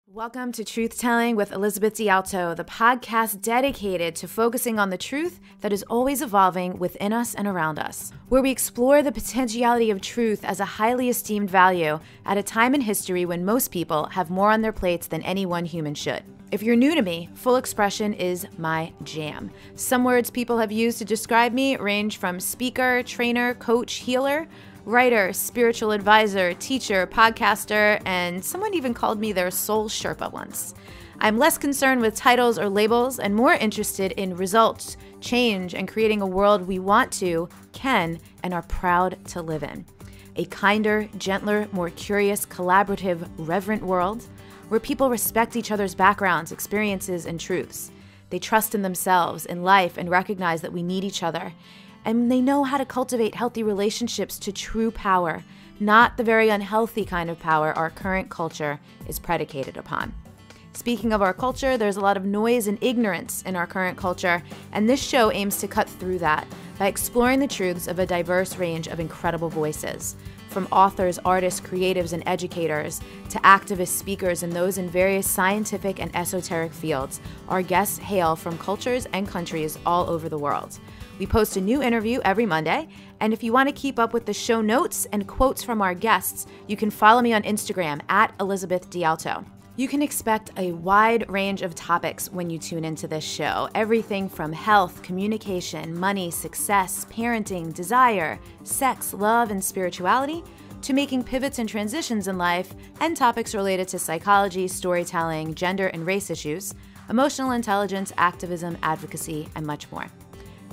Welcome to Truth Telling with Elizabeth D'Alto, the podcast dedicated to focusing on the truth that is always evolving within us and around us, where we explore the potentiality of truth as a highly esteemed value at a time in history when most people have more on their plates than any one human should. If you're new to me, full expression is my jam. Some words people have used to describe me range from speaker, trainer, coach, healer, writer, spiritual advisor, teacher, podcaster, and someone even called me their soul Sherpa once. I'm less concerned with titles or labels and more interested in results, change, and creating a world we want to, can, and are proud to live in. A kinder, gentler, more curious, collaborative, reverent world where people respect each other's backgrounds, experiences, and truths. They trust in themselves, in life, and recognize that we need each other. And they know how to cultivate healthy relationships to true power, not the very unhealthy kind of power our current culture is predicated upon. Speaking of our culture, there's a lot of noise and ignorance in our current culture, and this show aims to cut through that by exploring the truths of a diverse range of incredible voices. From authors, artists, creatives, and educators to activists, speakers, and those in various scientific and esoteric fields, our guests hail from cultures and countries all over the world. We post a new interview every Monday, and if you want to keep up with the show notes and quotes from our guests, you can follow me on Instagram at Elizabeth D'Alto. You can expect a wide range of topics when you tune into this show. Everything from health, communication, money, success, parenting, desire, sex, love, and spirituality, to making pivots and transitions in life, and topics related to psychology, storytelling, gender and race issues, emotional intelligence, activism, advocacy, and much more.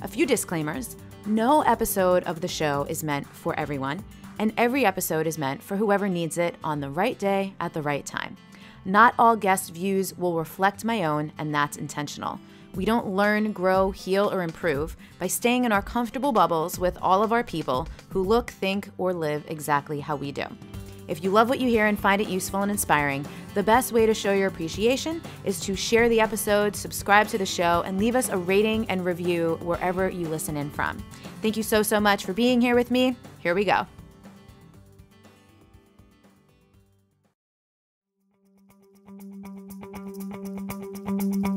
A few disclaimers. No episode of the show is meant for everyone, and every episode is meant for whoever needs it on the right day at the right time. Not all guest views will reflect my own, and that's intentional. We don't learn, grow, heal, or improve by staying in our comfortable bubbles with all of our people who look, think, or live exactly how we do. If you love what you hear and find it useful and inspiring, the best way to show your appreciation is to share the episode, subscribe to the show, and leave us a rating and review wherever you listen in from. Thank you so much for being here with me. Here we go.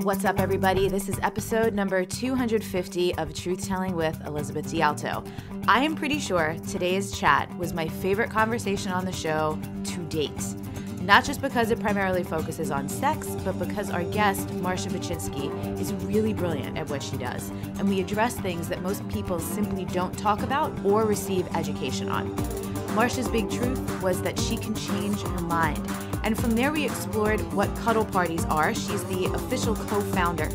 What's up, everybody? This is episode number 250 of Truth Telling with Elizabeth D'Alto. I am pretty sure today's chat was my favorite conversation on the show to date. Not just because it primarily focuses on sex, but because our guest, Marcia Baczynski, is really brilliant at what she does, and we address things that most people simply don't talk about or receive education on. Marcia's big truth was that she can change her mind. And from there, we explored what Cuddle Parties are. She's the official co-founder.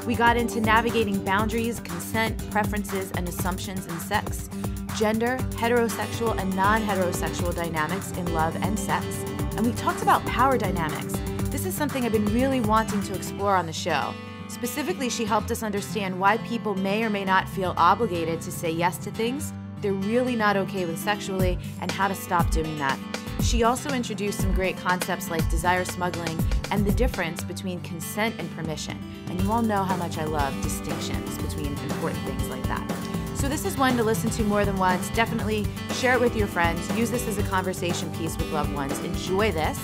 We got into navigating boundaries, consent, preferences, and assumptions in sex, gender, heterosexual, and non-heterosexual dynamics in love and sex. And we talked about power dynamics. This is something I've been really wanting to explore on the show. Specifically, she helped us understand why people may or may not feel obligated to say yes to things they're really not okay with sexually, and how to stop doing that. She also introduced some great concepts like desire smuggling and the difference between consent and permission. And you all know how much I love distinctions between important things like that. So this is one to listen to more than once. Definitely share it with your friends. Use this as a conversation piece with loved ones. Enjoy this.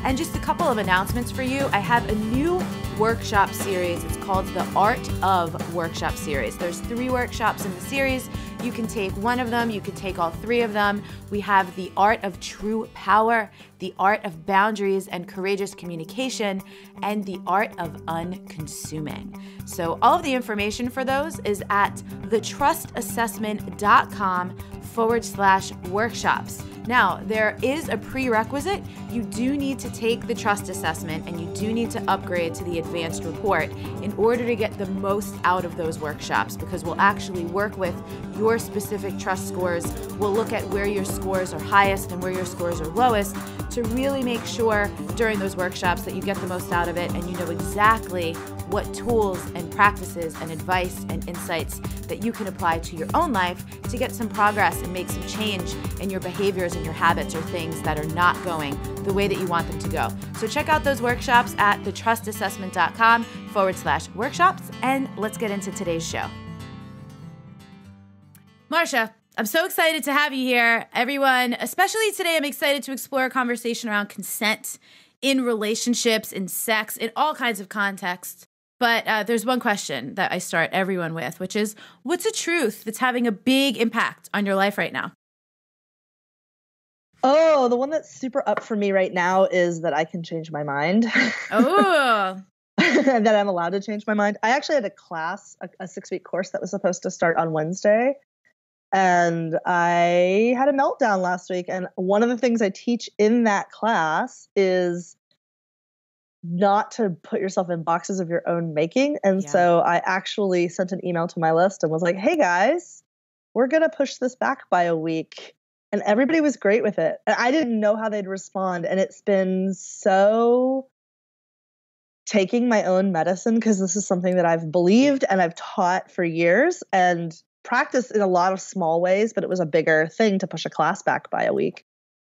And just a couple of announcements for you. I have a new workshop series. It's called the Art of Workshop Series. There's 3 workshops in the series. You can take one of them, you can take all 3 of them. We have the art of true power, the art of boundaries and courageous communication, and the art of unconsuming. So all of the information for those is at thetrustassessment.com/workshops. Now, there is a prerequisite. You do need to take the trust assessment, and you do need to upgrade to the advanced report in order to get the most out of those workshops, because we'll actually work with your specific trust scores. We'll look at where your scores are highest and where your scores are lowest to really make sure during those workshops that you get the most out of it and you know exactly what tools and practices and advice and insights that you can apply to your own life to get some progress and make some change in your behaviors and your habits or things that are not going the way that you want them to go. So check out those workshops at thetrustassessment.com/workshops, and let's get into today's show. Marcia, I'm so excited to have you here. Everyone, especially today, I'm excited to explore a conversation around consent in relationships, in sex, in all kinds of contexts. But there's one question that I start everyone with, which is, what's a truth that's having a big impact on your life right now? Oh, the one that's super up for me right now is that I can change my mind. Oh. That I'm allowed to change my mind. I actually had a class, a 6-week course that was supposed to start on Wednesday. And I had a meltdown last week. And one of the things I teach in that class is not to put yourself in boxes of your own making. And so I actually sent an email to my list and was like, hey guys, we're going to push this back by a week. And everybody was great with it. And I didn't know how they'd respond. And it's been so taking my own medicine, because this is something that I've believed and I've taught for years and practiced in a lot of small ways, but it was a bigger thing to push a class back by a week.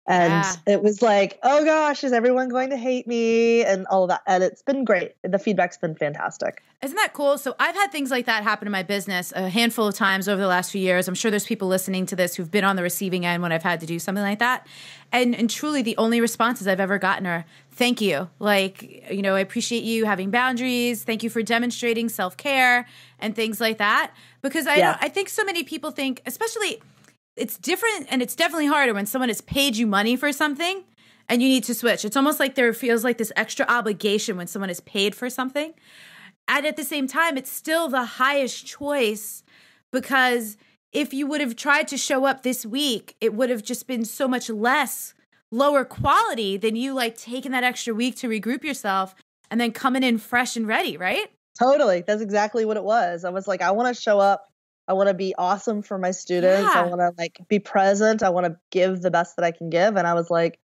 And it was like, oh gosh, is everyone going to hate me and all of that? And it's been great. The feedback's been fantastic. Isn't that cool? So I've had things like that happen in my business a handful of times over the last few years. I'm sure there's people listening to this who've been on the receiving end when I've had to do something like that. And truly the only responses I've ever gotten are, thank you. Like, you know, I appreciate you having boundaries. Thank you for demonstrating self-care and things like that. Because I think so many people think, especially it's different and it's definitely harder when someone has paid you money for something and you need to switch. It's almost like there feels like this extra obligation when someone is paid for something. And at the same time, it's still the highest choice, because if you would have tried to show up this week, it would have just been so much lower quality than you like taking that extra week to regroup yourself and then coming in fresh and ready, right? Totally. That's exactly what it was. I was like, I want to show up. I want to be awesome for my students. I want to like be present. I want to give the best that I can give. And I was like,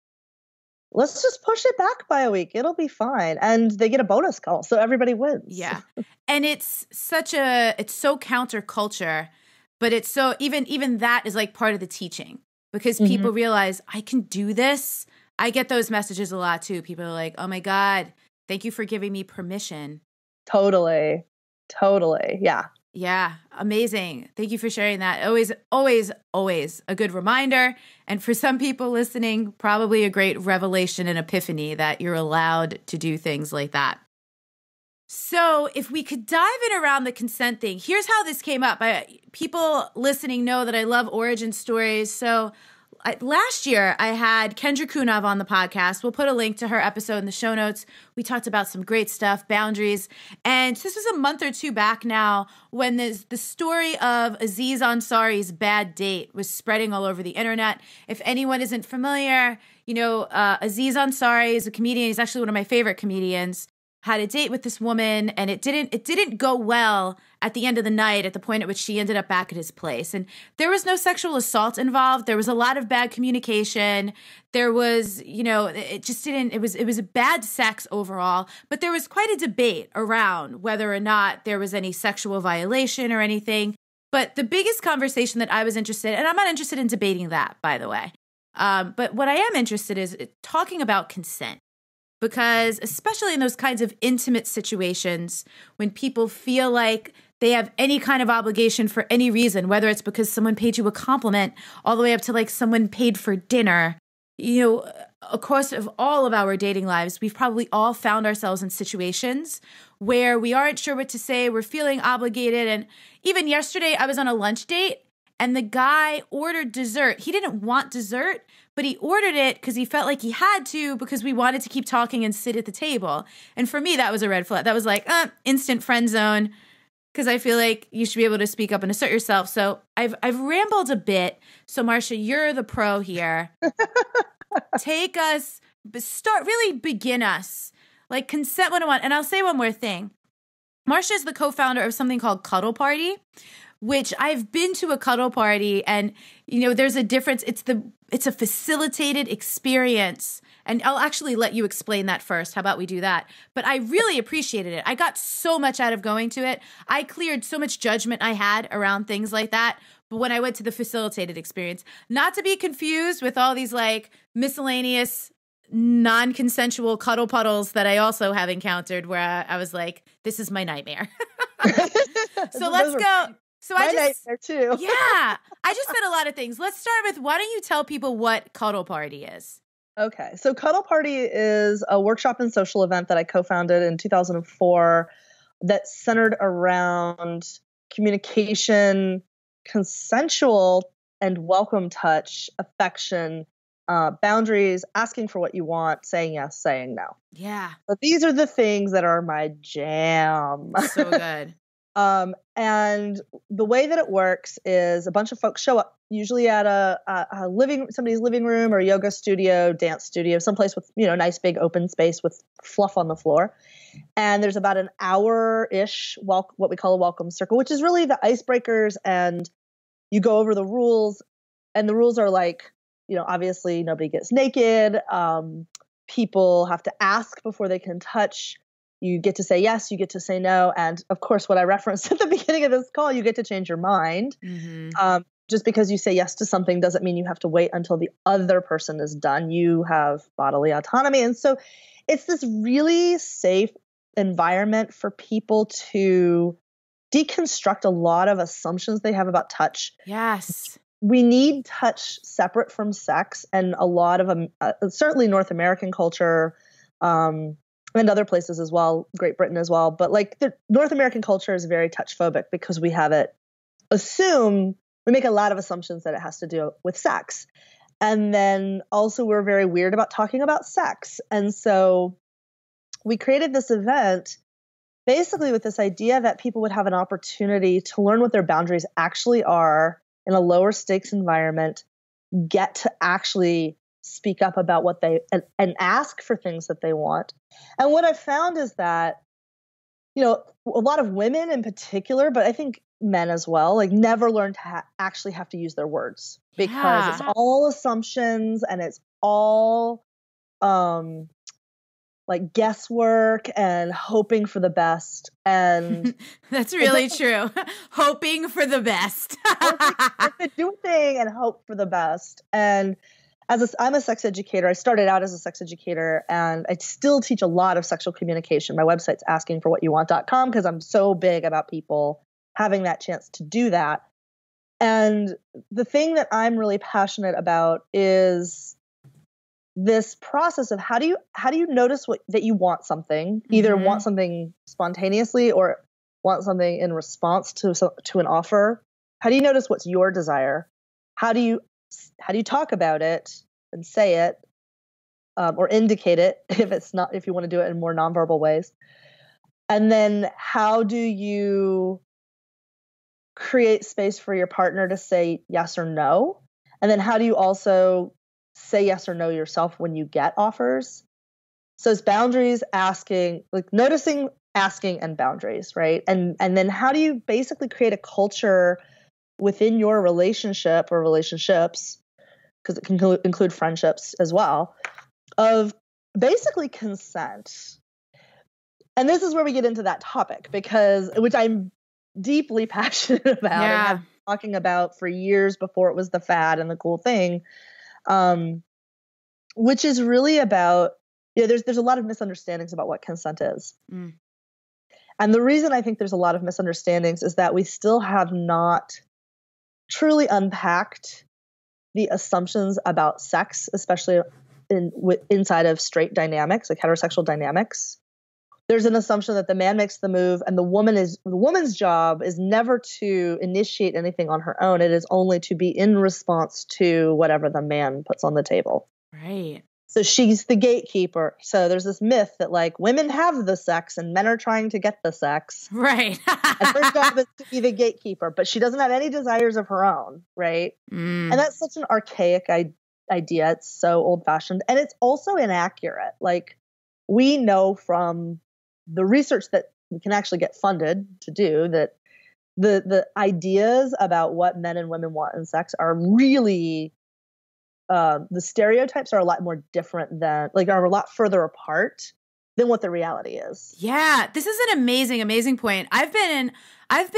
let's just push it back by a week. It'll be fine. And they get a bonus call. So everybody wins. Yeah. And it's so counterculture, but it's so even that is like part of the teaching, because people realize I can do this. I get those messages a lot too. People are like, oh my God, thank you for giving me permission. Totally. Yeah. Yeah. Amazing. Thank you for sharing that. Always, always, always a good reminder. And for some people listening, probably a great revelation and epiphany that you're allowed to do things like that. So if we could dive in around the consent thing, here's how this came up. People listening know that I love origin stories. So last year, I had Kendra Kunov on the podcast. We'll put a link to her episode in the show notes. We talked about some great stuff, boundaries. And this was a month or two back now when the story of Aziz Ansari's bad date was spreading all over the internet. If anyone isn't familiar, you know, Aziz Ansari is a comedian. He's actually one of my favorite comedians. Had a date with this woman, and it didn't go well at the end of the night, at the point at which she ended up back at his place. And there was no sexual assault involved. There was a lot of bad communication. There was, you know, it was a bad sex overall, but there was quite a debate around whether or not there was any sexual violation or anything. But the biggest conversation that I was interested in, and I'm not interested in debating that, by the way, but what I am interested in is talking about consent. Because especially in those kinds of intimate situations, when people feel like they have any kind of obligation for any reason, whether it's because someone paid you a compliment all the way up to like someone paid for dinner, you know, across of all of our dating lives, we've probably all found ourselves in situations where we aren't sure what to say, we're feeling obligated. And even yesterday, I was on a lunch date and the guy ordered dessert. He didn't want dessert, but he ordered it because he felt like he had to, because we wanted to keep talking and sit at the table. And for me, that was a red flag. That was like, instant friend zone, because I feel like you should be able to speak up and assert yourself. So I've rambled a bit. So Marcia, you're the pro here. Take us, begin us. Like Consent 101. And I'll say one more thing. Marcia is the co-founder of something called Cuddle Party, which I've been to a cuddle party, and, you know, there's a difference. It's a facilitated experience. And I'll actually let you explain that first. How about we do that? But I really appreciated it. I got so much out of going to it. I cleared so much judgment I had around things like that. But when I went to the facilitated experience, not to be confused with all these like miscellaneous non-consensual cuddle puddles that I also have encountered, where I was like, this is my nightmare. So let's go. So I just, too. Yeah, I just said a lot of things. Let's start with, why don't you tell people what Cuddle Party is? Okay. So Cuddle Party is a workshop and social event that I co-founded in 2004 that's centered around communication, consensual and welcome touch, affection, boundaries, asking for what you want, saying yes, saying no. Yeah. But these are the things that are my jam. So good. And the way that it works is a bunch of folks show up, usually at somebody's living room or yoga studio, dance studio, someplace with, nice big open space with fluff on the floor. And there's about an hour-ish, what we call a welcome circle, which is really the icebreakers. And you go over the rules, and the rules are like, obviously nobody gets naked. People have to ask before they can touch. You get to say yes, you get to say no. And of course, what I referenced at the beginning of this call, you get to change your mind. Mm-hmm. Just because you say yes to something doesn't mean you have to wait until the other person is done. You have bodily autonomy. And so it's this really safe environment for people to deconstruct a lot of assumptions they have about touch. Yes. We need touch separate from sex, and a lot of certainly North American culture, and other places as well, Great Britain as well. But like the North American culture is very touch phobic because we make a lot of assumptions that it has to do with sex. And then also we're very weird about talking about sex. And so we created this event basically with this idea that people would have an opportunity to learn what their boundaries actually are in a lower stakes environment, get to actually speak up about what and ask for things that they want. And what I found is that, a lot of women in particular, but I think men as well, like never learn to actually have to use their words because it's all assumptions and it's all like guesswork and hoping for the best. And that's really true. Hoping for the best. Do a thing and hope for the best. And I'm a sex educator. I started out as a sex educator, and I still teach a lot of sexual communication. My website's askingforwhatyouwant.com because I'm so big about people having that chance to do that. And the thing that I'm really passionate about is this process of how do you notice that you want something, either want something spontaneously or want something in response to an offer. How do you notice what's your desire? How do you talk about it and say it, or indicate it if you want to do it in more nonverbal ways? And then how do you create space for your partner to say yes or no? And then how do you also say yes or no yourself when you get offers? So it's boundaries, asking, like noticing, asking, and boundaries, right? And then how do you basically create a culture within your relationship or relationships, because it can include friendships as well, of basically consent. And this is where we get into that topic, which I'm deeply passionate about and have been talking about for years before it was the fad and the cool thing, which is really about, there's a lot of misunderstandings about what consent is. Mm. And the reason I think there's a lot of misunderstandings is that we still have not truly unpacked the assumptions about sex, especially inside of straight dynamics, like heterosexual dynamics. There's an assumption that the man makes the move, and the woman's job is never to initiate anything on her own. It is only to be in response to whatever the man puts on the table. Right. So she's the gatekeeper. So there's this myth that like women have the sex and men are trying to get the sex. Right. And her job is to be the gatekeeper, but she doesn't have any desires of her own. Right. Mm. And that's such an archaic idea. It's so old fashioned, and it's also inaccurate. Like we know from the research that we can actually get funded to do that the ideas about what men and women want in sex are really, the stereotypes are a lot more different are a lot further apart than what the reality is. Yeah, this is an amazing, amazing point. I've been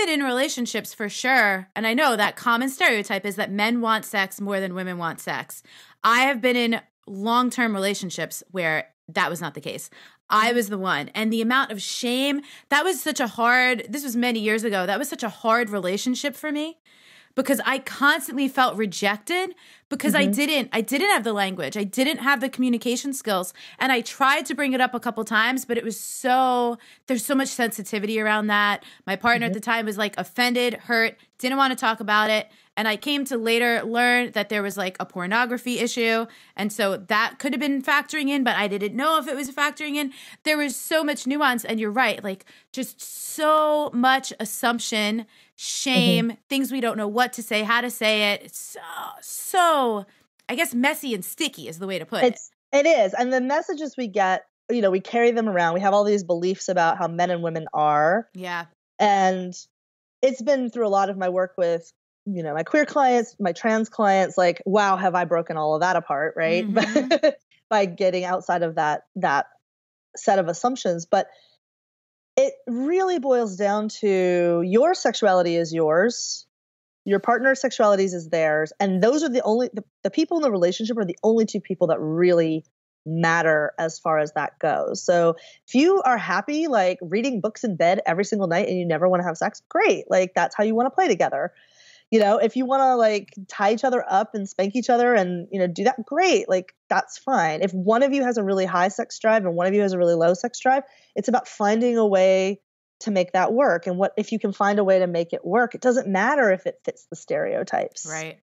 in relationships for sure, and I know that common stereotype is that men want sex more than women want sex. I have been in long-term relationships where that was not the case. I was the one. And the amount of shame, this was many years ago. That was such a hard relationship for me because I constantly felt rejected because I didn't have the language. I didn't have the communication skills. And I tried to bring it up a couple times, but it was there's so much sensitivity around that. My partner at the time was like offended, hurt, didn't want to talk about it. And I came to later learn that there was like a pornography issue. And so that could have been factoring in, but I didn't know if it was factoring in. There was so much nuance. And you're right, like just so much assumption, shame, things we don't know what to say, how to say it. It's so, I guess, messy and sticky is the way to put it. It is. And the messages we get, we carry them around. We have all these beliefs about how men and women are. Yeah. And it's been through a lot of my work with my queer clients, my trans clients, like, wow, have I broken all of that apart, right? By getting outside of that set of assumptions. But it really boils down to your sexuality is yours, your partner's sexuality is theirs, and those are the people in the relationship are the only two people that really matter as far as that goes. So if you are happy, like reading books in bed every single night and you never want to have sex, great. Like that's how you want to play together. If you want to like tie each other up and spank each other and, do that, great. Like that's fine. If one of you has a really high sex drive and one of you has a really low sex drive, it's about finding a way to make that work. And if you can find a way to make it work, it doesn't matter if it fits the stereotypes. Right.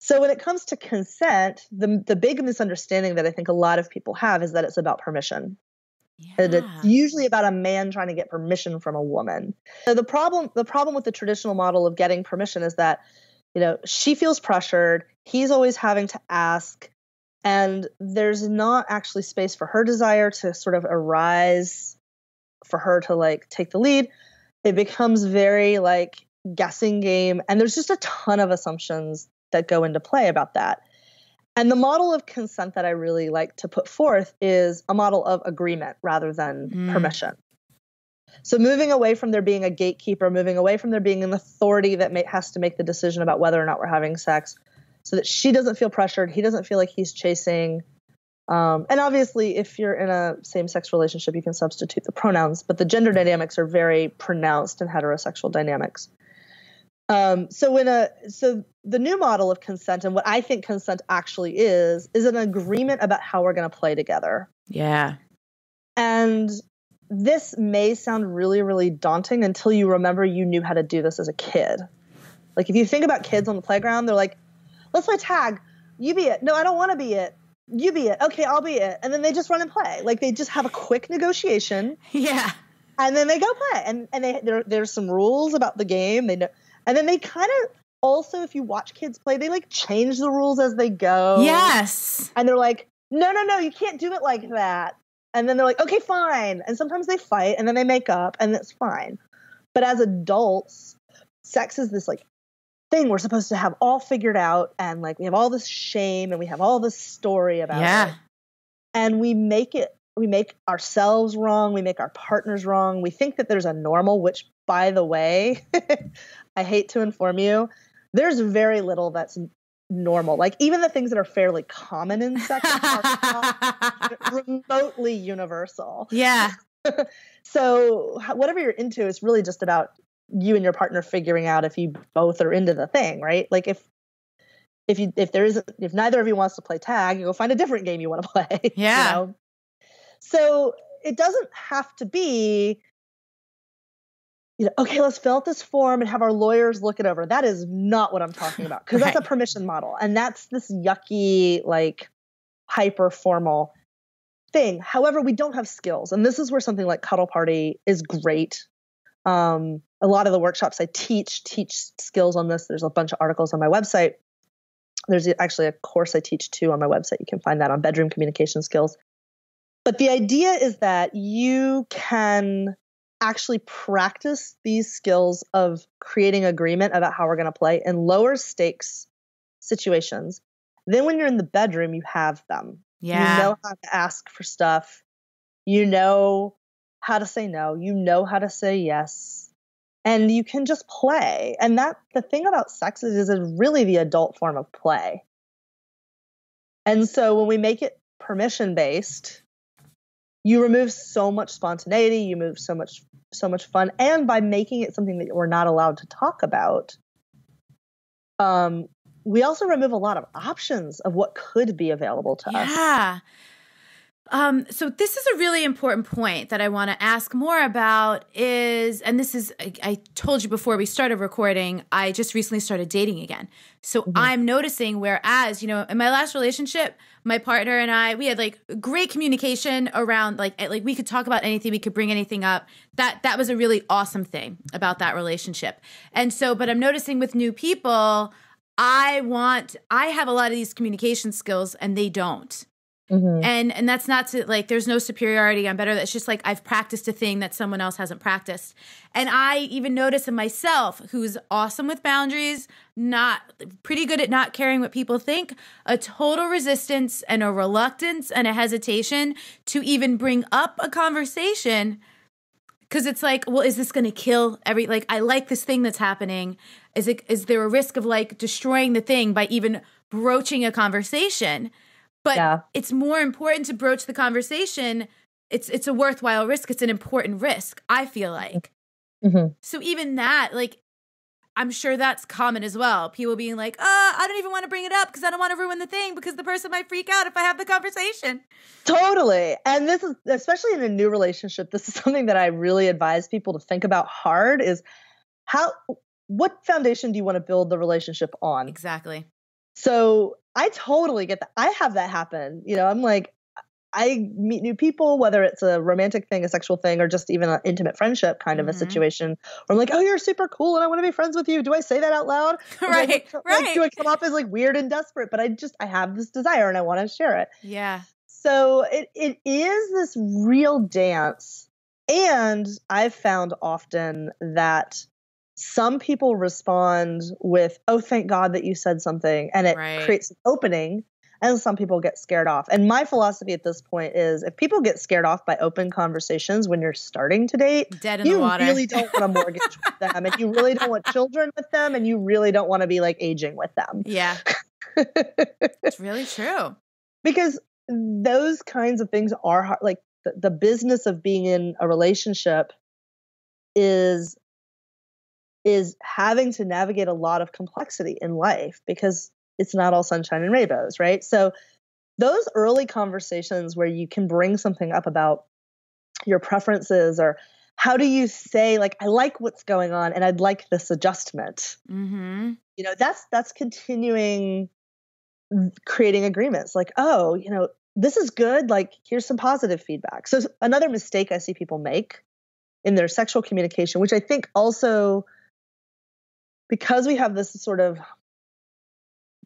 So when it comes to consent, the big misunderstanding that I think a lot of people have is that it's about permission. Yeah. And it's usually about a man trying to get permission from a woman. So the problem with the traditional model of getting permission is that, she feels pressured. He's always having to ask, and there's not actually space for her desire to sort of arise, for her to like take the lead. It becomes very like guessing game, and there's just a ton of assumptions that go into play about that. And the model of consent that I really like to put forth is a model of agreement rather than permission. So moving away from there being a gatekeeper, moving away from there being an authority that has to make the decision about whether or not we're having sex, so that she doesn't feel pressured, he doesn't feel like he's chasing. And obviously, if you're in a same-sex relationship, you can substitute the pronouns, but the gender dynamics are very pronounced in heterosexual dynamics. So the new model of consent and what I think consent actually is an agreement about how we're going to play together. Yeah. And this may sound really, really daunting until you remember you knew how to do this as a kid. Like if you think about kids on the playground, they're like, let's play tag. You be it. No, I don't want to be it. You be it. Okay, I'll be it. And then they just run and play. Like they just have a quick negotiation. Yeah. And then they go play. And there's some rules about the game. They know. And then they kind of also, if you watch kids play, they like change the rules as they go. Yes. And they're like, no, you can't do it like that. And then they're like, okay, fine. And sometimes they fight and then they make up and it's fine. But as adults, sex is this like thing we're supposed to have all figured out. And like we have all this shame and we have all this story about it. And we make ourselves wrong. We make our partners wrong. We think that there's a normal, which by the way, I hate to inform you, there's very little that's normal. Like even the things that are fairly common in sex are not remotely universsul. Yeah. So whatever you're into is really just about you and your partner figuring out if you both are into the thing, right? Like if neither of you wants to play tag, you go find a different game you want to play. Yeah. So it doesn't have to be, okay, let's fill out this form and have our lawyers look it over. That is not what I'm talking about because that's a permission model. And that's this yucky, like hyper formal thing. However, we don't have skills. And this is where something like Cuddle Party is great. A lot of the workshops I teach skills on this. There's a bunch of articles on my website. There's actually a course I teach too on my website. You can find that on bedroom communication skills. But the idea is that you can actually practice these skills of creating agreement about how we're going to play in lower stakes situations. Then when you're in the bedroom, you have them. Yeah. You know how to ask for stuff. You know how to say no. You know how to say yes. And you can just play. And the thing about sex is really the adult form of play. And so when we make it permission based, you remove so much spontaneity, you remove so much fun. And by making it something that we're not allowed to talk about, we also remove a lot of options of what could be available to us. Yeah. So this is a really important point that I want to ask more about is, and this is, I told you before we started recording, I just recently started dating again. So I'm noticing, whereas, in my last relationship, my partner and I, we had like great communication around like we could talk about anything. We could bring anything up. That was a really awesome thing about that relationship. And so, but I'm noticing with new people, I have a lot of these communication skills and they don't. And that's not to like, there's no superiority. I'm better. It's just like I've practiced a thing that someone else hasn't practiced. And I even notice in myself, who's awesome with boundaries, not pretty good at not caring what people think, a total resistance and a reluctance and a hesitation to even bring up a conversation. Because it's like, well, is this going to kill I like this thing that's happening. Is there a risk of like destroying the thing by even broaching a conversation? But it's more important to broach the conversation. It's a worthwhile risk. It's an important risk, I feel like. So even that, like, I'm sure that's common as well. People being like, I don't even want to bring it up because I don't want to ruin the thing because the person might freak out if I have the conversation. Totally. And this is, especially in a new relationship, this is something that I really advise people to think about hard is what foundation do you want to build the relationship on? Exactly. So I totally get that. I have that happen. I'm like, I meet new people, whether it's a romantic thing, a sexual thing, or just even an intimate friendship kind of a situation where I'm like, oh, you're super cool and I want to be friends with you. Do I say that out loud? Right. Do I come off as like weird and desperate? But I have this desire and I want to share it. Yeah. So it is this real dance. And I've found often that some people respond with, oh, thank God that you said something. And it creates an opening. And some people get scared off. And my philosophy at this point is if people get scared off by open conversations when you're starting to date, dead in the water. You really don't want a mortgage with them. And you really don't want children with them. And you really don't want to be like aging with them. Yeah. It's really true. Because those kinds of things are hard. Like the business of being in a relationship is having to navigate a lot of complexity in life because it's not all sunshine and rainbows, right? So those early conversations where you can bring something up about your preferences or how do you say like, I like what's going on and I'd like this adjustment. That's continuing creating agreements like, oh, this is good. Like, here's some positive feedback. So another mistake I see people make in their sexual communication, which I think also because we have this sort of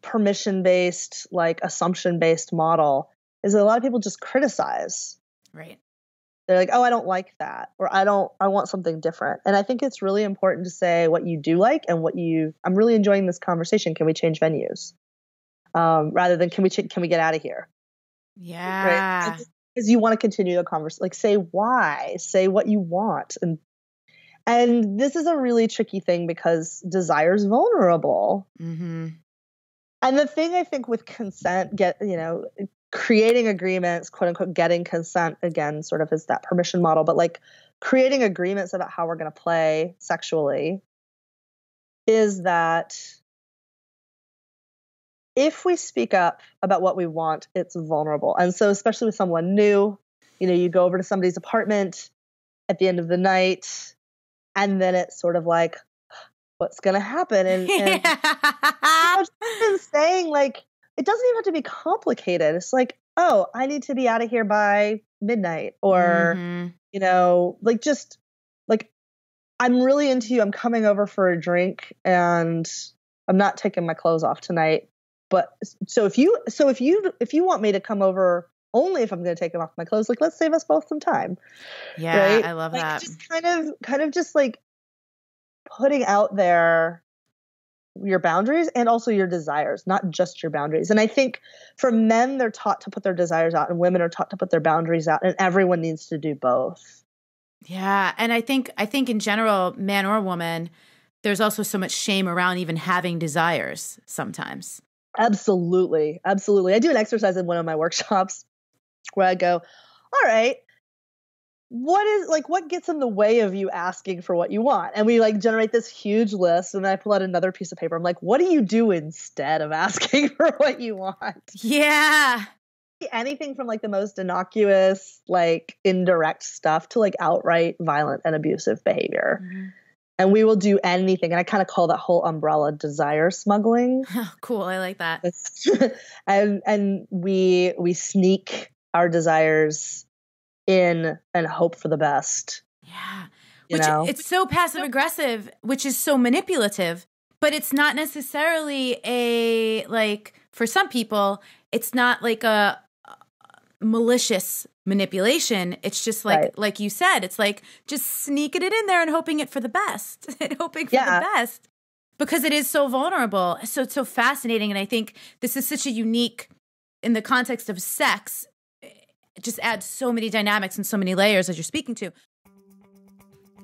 permission-based, like assumption-based model, is that a lot of people just criticize. Right. They're like, oh, I don't like that, or I want something different. And I think it's really important to say what you do like and I'm really enjoying this conversation. Can we change venues? Rather than can we get out of here? Yeah. Right? Because you want to continue the conversation. Like say why, say what you want. And this is a really tricky thing because desire is vulnerable. And the thing I think with consent, creating agreements, quote unquote, getting consent, again, sort of is that permission model, but like creating agreements about how we're going to play sexually is that if we speak up about what we want, it's vulnerable. And so especially with someone new, you go over to somebody's apartment at the end of the night and then it's sort of like, what's going to happen? And saying like, it doesn't even have to be complicated. It's like, oh, I need to be out of here by midnight or, like just like, I'm really into you. I'm coming over for a drink and I'm not taking my clothes off tonight. But so if you want me to come over only if I'm going to take off my clothes, like, let's save us both some time. Yeah. Right? I love that. Just kind of just like, putting out there your boundaries and also your desires, not just your boundaries. And I think for men, they're taught to put their desires out and women are taught to put their boundaries out and everyone needs to do both. Yeah. And I think in general, man or woman, there's also so much shame around even having desires sometimes. Absolutely. Absolutely. I do an exercise in one of my workshops where I go, all right, what gets in the way of you asking for what you want? And we like generate this huge list, and then I pull out another piece of paper. I'm like, what do you do instead of asking for what you want? Yeah. Anything from like the most innocuous, like indirect stuff to like outright violent and abusive behavior. Mm-hmm. And we will do anything. And I kind of call that whole umbrella desire smuggling. Oh, cool. I like that. and we sneak our desires in and hope for the best. Yeah. You Which know? It's so passive aggressive, which is so manipulative, but it's not necessarily for some people, it's not like a malicious manipulation. It's just like you said, it's like just sneaking it in there and hoping it for the best and hoping for the best, because it is so vulnerable. So it's so fascinating. And I think this is such a unique, in the context of sex, it just adds so many dynamics and so many layers as you're speaking to.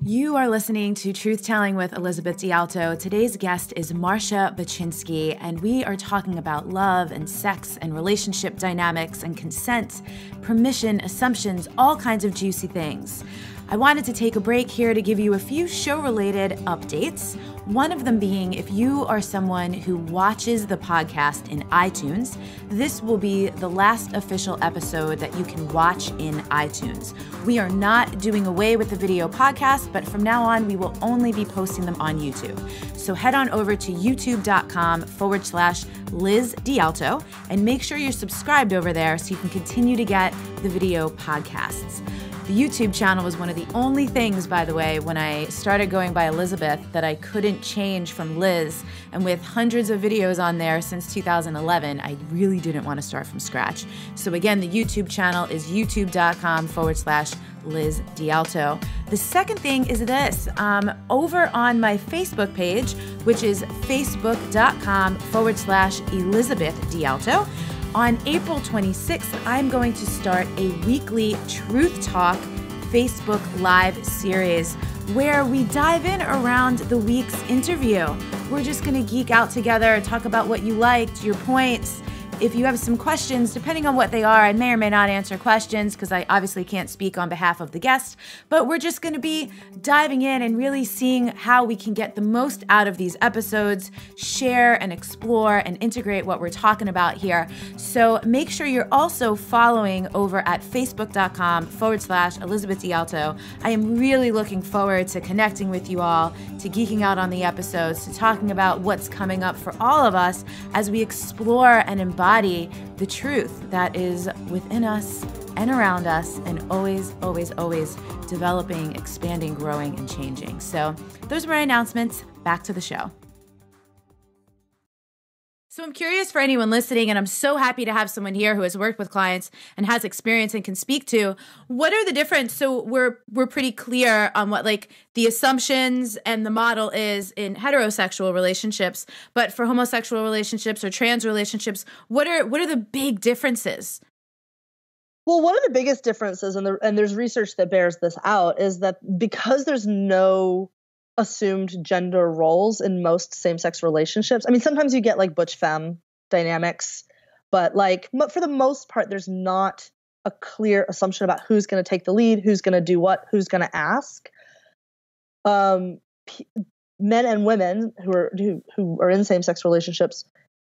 You are listening to Truth Telling with Elizabeth DiAlto. Today's guest is Marcia Baczynski, and we are talking about love and sex and relationship dynamics and consent, permission, assumptions, all kinds of juicy things. I wanted to take a break here to give you a few show-related updates. One of them being, if you are someone who watches the podcast in iTunes, this will be the last official episode that you can watch in iTunes. We are not doing away with the video podcast, but from now on, we will only be posting them on YouTube. So head on over to youtube.com/Liz DiAlto and make sure you're subscribed over there so you can continue to get the video podcasts. The YouTube channel was one of the only things, by the way, when I started going by Elizabeth, that I couldn't change from Liz. And with hundreds of videos on there since 2011, I really didn't want to start from scratch. So again, the YouTube channel is youtube.com/Liz DiAlto. The second thing is this, over on my Facebook page, which is facebook.com/Elizabeth DiAlto. On April 26th, I'm going to start a weekly Truth Talk Facebook Live series where we dive in around the week's interview. We're just going to geek out together, talk about what you liked, your points. If you have some questions, depending on what they are, I may or may not answer questions because I obviously can't speak on behalf of the guest, but we're just going to be diving in and really seeing how we can get the most out of these episodes, share and explore and integrate what we're talking about here. So make sure you're also following over at facebook.com/Elizabeth DiAlto. I am really looking forward to connecting with you all, to geeking out on the episodes, to talking about what's coming up for all of us as we explore and embody the truth that is within us and around us, and always, always, always developing, expanding, growing, and changing. So those were my announcements. Back to the show. So I'm curious for anyone listening, and I'm so happy to have someone here who has worked with clients and has experience and can speak to, what are the difference? So we're pretty clear on what like the assumptions and the model is in heterosexual relationships, but for homosexual relationships or trans relationships, what are the big differences? Well, one of the biggest differences, and there's research that bears this out, is that because there's no assumed gender roles in most same-sex relationships. I mean, sometimes you get like butch femme dynamics, but like for the most part, there's not a clear assumption about who's going to take the lead, who's going to do what, who's going to ask. Men and women who are in same-sex relationships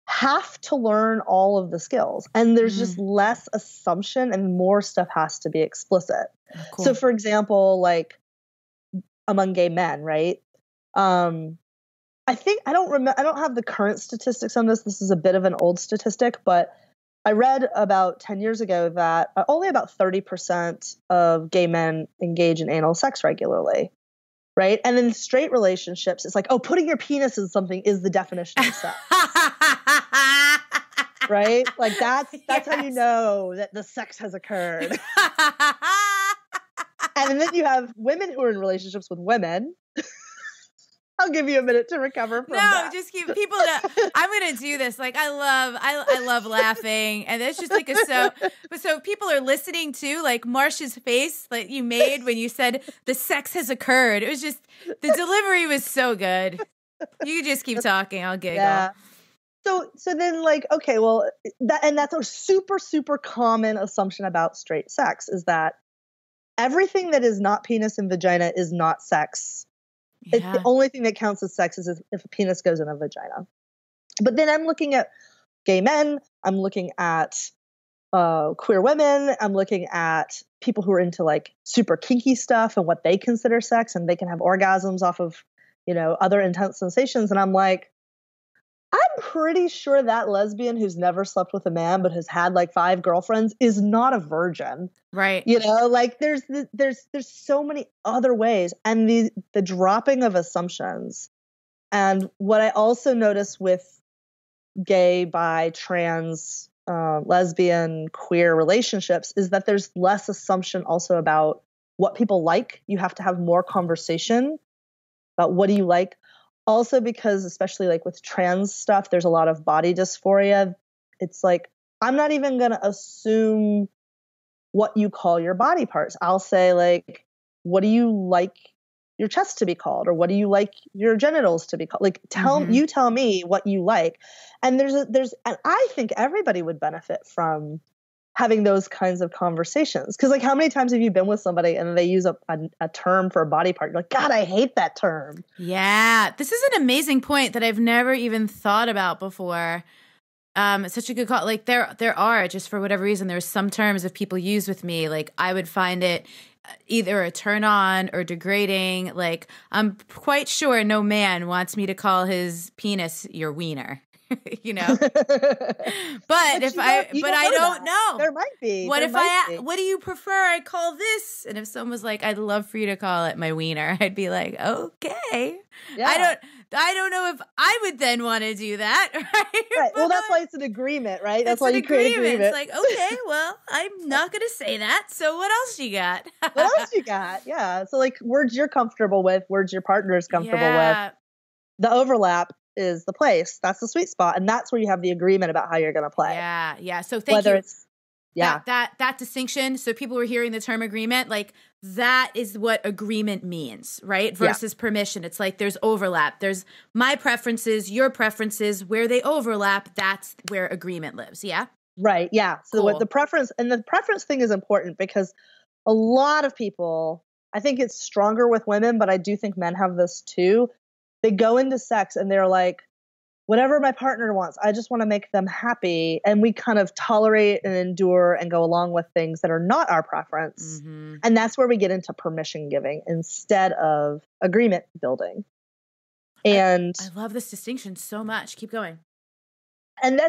have to learn all of the skills, and there's just less assumption and more stuff has to be explicit. Oh, cool. So, for example, like among gay men, right? I think I don't have the current statistics on this. This is a bit of an old statistic, but I read about 10 years ago that only about 30% of gay men engage in anal sex regularly, right? And in straight relationships, it's like, oh, putting your penis in something is the definition of sex. Right? Like that's how you know that the sex has occurred. And then you have women who are in relationships with women. I'll give you a minute to recover from that. No, just keep people. I'm gonna do this. Like I love laughing, and it's just like so people are listening to like Marcia's face that you made when you said the sex has occurred. It was just the delivery was so good. You just keep talking. I'll giggle. Yeah. So then like, okay, well that's a super, super common assumption about straight sex is that everything that is not penis and vagina is not sex. Yeah. The only thing that counts as sex is if a penis goes in a vagina. But then I'm looking at gay men. I'm looking at queer women. I'm looking at people who are into like super kinky stuff and what they consider sex, and they can have orgasms off of, other intense sensations. And I'm like, I'm pretty sure that lesbian who's never slept with a man but has had like 5 girlfriends is not a virgin. Right. Like there's so many other ways, and the dropping of assumptions. And what I also notice with gay, bi, trans, lesbian, queer relationships is that there's less assumption also about what people like. You have to have more conversation about what do you like. Also, because especially like with trans stuff, there's a lot of body dysphoria. It's like, I'm not even going to assume what you call your body parts. I'll say like, what do you like your chest to be called? Or what do you like your genitals to be called? Like, tell me what you like. And and I think everybody would benefit from having those kinds of conversations. Cause like, how many times have you been with somebody and they use a term for a body part? You're like, God, I hate that term. Yeah. This is an amazing point that I've never even thought about before. It's such a good call. Like there are, just for whatever reason, there's some terms if people use with me, like I would find it either a turn on or degrading. Like I'm quite sure no man wants me to call his penis your wiener. But I don't know. There might be. What do you prefer I call this? And if someone was like, I'd love for you to call it my wiener, I'd be like, okay. Yeah. I don't know if I would then want to do that. Right. Well, that's why it's an agreement, right? That's why you create an agreement. It's like, okay, well, I'm not going to say that. So what else you got? What else you got? Yeah. So like words you're comfortable with, words your partner is comfortable with. The overlap is the place. That's the sweet spot. And that's where you have the agreement about how you're going to play. Yeah. Yeah. So thank you. Yeah. That distinction. So people were hearing the term agreement, like that is what agreement means, right? Versus permission. It's like there's overlap. There's my preferences, your preferences, where they overlap. That's where agreement lives. Yeah. Right. Yeah. So cool. What the preference thing is important because a lot of people, I think it's stronger with women, but I do think men have this too. They go into sex and they're like, whatever my partner wants, I just want to make them happy. And we kind of tolerate and endure and go along with things that are not our preference. Mm-hmm. And that's where we get into permission giving instead of agreement building. And I love this distinction so much. Keep going. And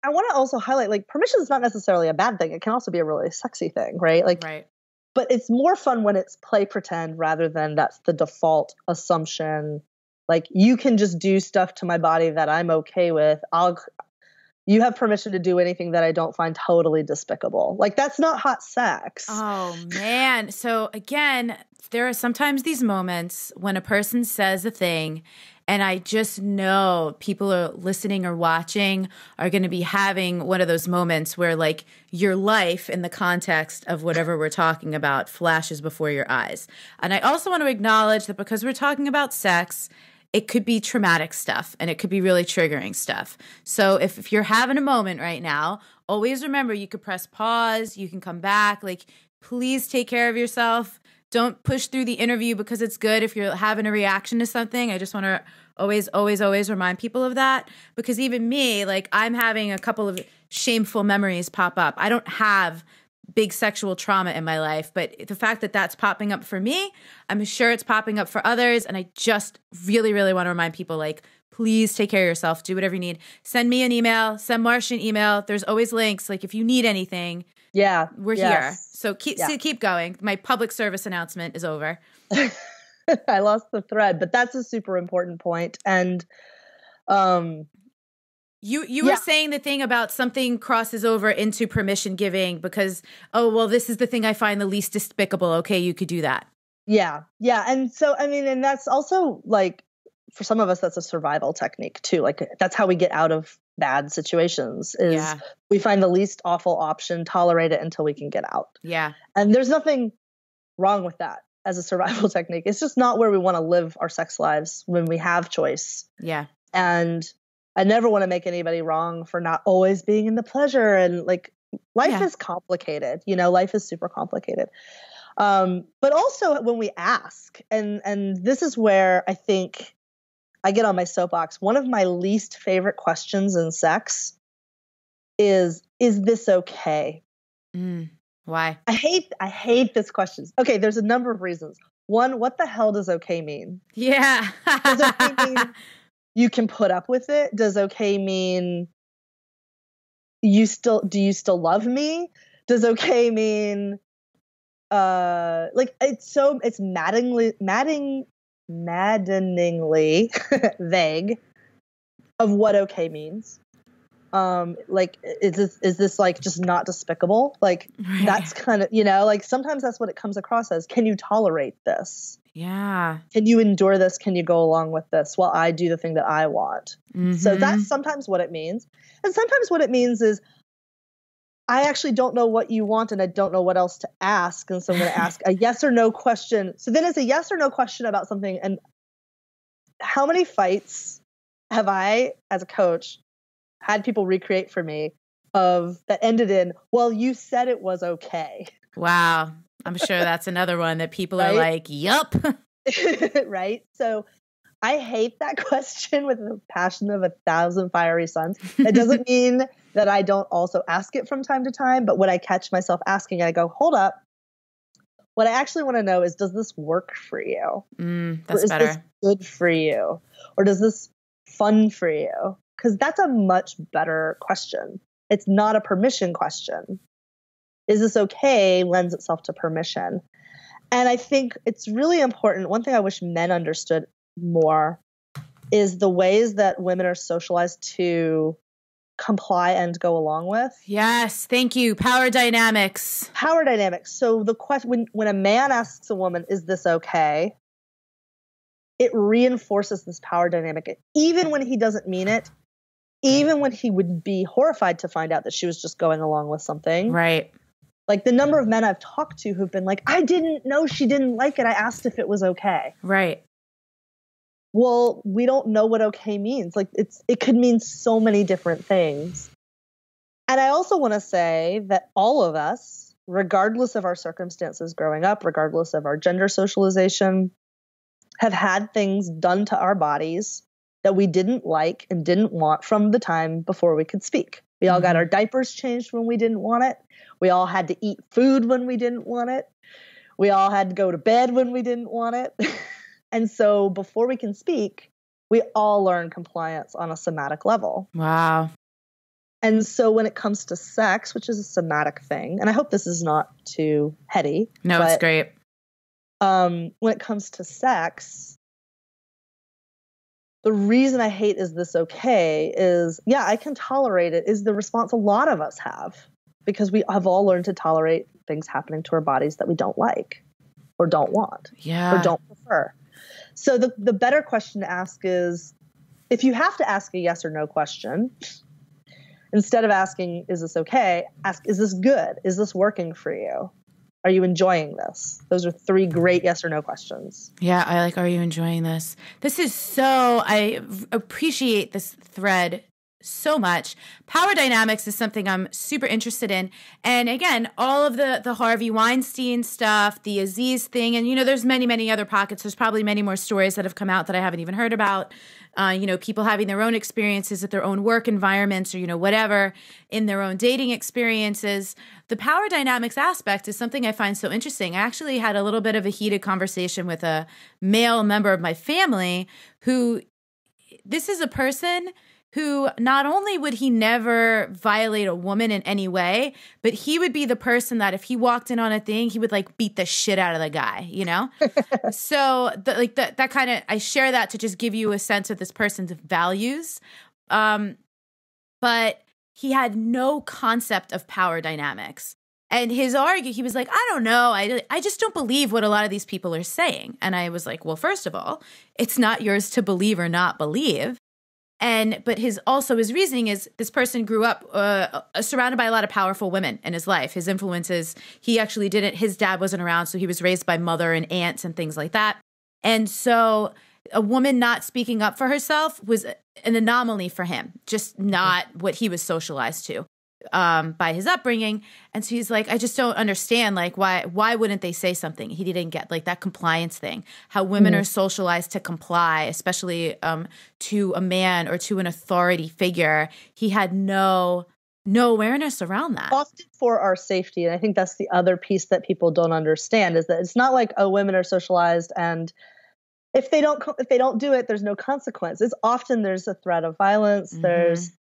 I want to also highlight, like, permission is not necessarily a bad thing. It can also be a really sexy thing, right? Like, right. But it's more fun when it's play pretend rather than that's the default assumption. Like, you can just do stuff to my body that I'm okay with. You have permission to do anything that I don't find totally despicable. Like, that's not hot sex. Oh, man. So again, there are sometimes these moments when a person says a thing and I just know people are listening or watching are going to be having one of those moments where like your life in the context of whatever we're talking about flashes before your eyes. And I also want to acknowledge that because we're talking about sex, it could be traumatic stuff and it could be really triggering stuff. So if you're having a moment right now, always remember you could press pause, you can come back. Like, please take care of yourself. Don't push through the interview because it's good if you're having a reaction to something. I just want to always remind people of that, because even me, like, I'm having a couple of shameful memories pop up. I don't have big sexual trauma in my life, but the fact that that's popping up for me, I'm sure it's popping up for others. And I just really, really want to remind people, like, please take care of yourself. Do whatever you need. Send me an email, send Marcia an email. There's always links. Like, if you need anything, we're here. So keep going. My public service announcement is over. I lost the thread, but that's a super important point. And, You were saying the thing about something crosses over into permission giving because, oh, well, this is the thing I find the least despicable. Okay, you could do that. Yeah. Yeah. And so, I mean, and that's also like, for some of us, that's a survival technique too. Like, that's how we get out of bad situations is we find the least awful option, tolerate it until we can get out. Yeah. And there's nothing wrong with that as a survival technique. It's just not where we want to live our sex lives when we have choice. Yeah. And I never want to make anybody wrong for not always being in the pleasure. And like, life is complicated. Life is super complicated. But also when we ask, and this is where I think I get on my soapbox. One of my least favorite questions in sex is this okay? Why? I hate this question. Okay, there's a number of reasons. One, what the hell does okay mean? Yeah. Does okay mean you can put up with it? Does okay mean do you still love me? Does okay mean like it's maddeningly vague of what okay means. Like is this like just not despicable? Like Right. That's kind of, like sometimes that's what it comes across as. Can you tolerate this? Yeah. Can you endure this? Can you go along with this while I do the thing that I want? So that's sometimes what it means. And sometimes what it means is I actually don't know what you want and I don't know what else to ask. And so I'm going to ask a yes or no question. So then it's a yes or no question about something. And how many fights have I, as a coach, had people recreate for me that ended in, well, you said it was okay. Wow. I'm sure that's another one that people Right? are like, yup. Right? So I hate that question with the passion of 1,000 fiery suns. It doesn't mean that I don't also ask it from time to time, but when I catch myself asking, I go, hold up. What I actually want to know is, does this work for you? That's or is better. this good for you? Or does this fun for you? Because that's a much better question. It's not a permission question. Is this okay lends itself to permission. And I think it's really important. One thing I wish men understood more is the ways that women are socialized to comply and go along with. Yes. Thank you. Power dynamics. Power dynamics. So the question, when a man asks a woman, is this okay? It reinforces this power dynamic. Even when he doesn't mean it, even when he would be horrified to find out that she was just going along with something. Right. Like the number of men I've talked to who've been like, I didn't know she didn't like it. I asked if it was okay. Right. Well, we don't know what okay means. Like it could mean so many different things. And I also want to say that all of us, regardless of our circumstances growing up, regardless of our gender socialization, have had things done to our bodies that we didn't like and didn't want from the time before we could speak. We all got our diapers changed when we didn't want it. We all had to eat food when we didn't want it. We all had to go to bed when we didn't want it. And so before we can speak, we all learn compliance on a somatic level. Wow. And so when it comes to sex, which is a somatic thing, and I hope this is not too heady. No, it's great. When it comes to sex, the reason I hate is this okay is, yeah, I can tolerate it, is the response a lot of us have, because we have all learned to tolerate things happening to our bodies that we don't like or don't want or don't prefer. So the better question to ask is, if you have to ask a yes or no question, instead of asking, is this okay, ask, is this good? Is this working for you? Are you enjoying this? Those are 3 great yes or no questions. Yeah, I like, are you enjoying this? I appreciate this thread so much. Power dynamics is something I'm super interested in. And again, all of the Harvey Weinstein stuff, the Aziz thing, and, there's many, many other pockets. There's probably many more stories that have come out that I haven't even heard about. People having their own experiences at their own work environments or, whatever, in their own dating experiences. The power dynamics aspect is something I find so interesting. I actually had a little bit of a heated conversation with a male member of my family this is a person who not only would he never violate a woman in any way, but he would be the person that if he walked in on a thing, he would beat the shit out of the guy, So that kind of, I share that to just give you a sense of this person's values. But he had no concept of power dynamics. And he was like, I don't know. I just don't believe what a lot of these people are saying. And I was like, well, first of all, it's not yours to believe or not believe. But his reasoning is this person grew up surrounded by a lot of powerful women in his life. His influences, his dad wasn't around, so he was raised by mother and aunts and things like that. And so a woman not speaking up for herself was an anomaly for him, just not what he was socialized to. by his upbringing. And so he's like, I just don't understand, like, why wouldn't they say something? He didn't get, like, that compliance thing, how women are socialized to comply, especially to a man or to an authority figure. He had no awareness around that. Often for our safety. And I think that's the other piece that people don't understand, is that it's not like, oh, women are socialized and if they don't do it, there's no consequences. Often there's a threat of violence. There's,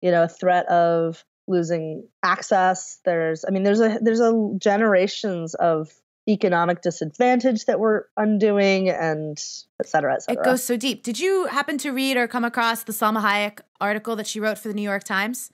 a threat of losing access. There's a generations of economic disadvantage that we're undoing, and et cetera, et cetera. It goes so deep. Did you happen to read or come across the Salma Hayek article that she wrote for the New York Times?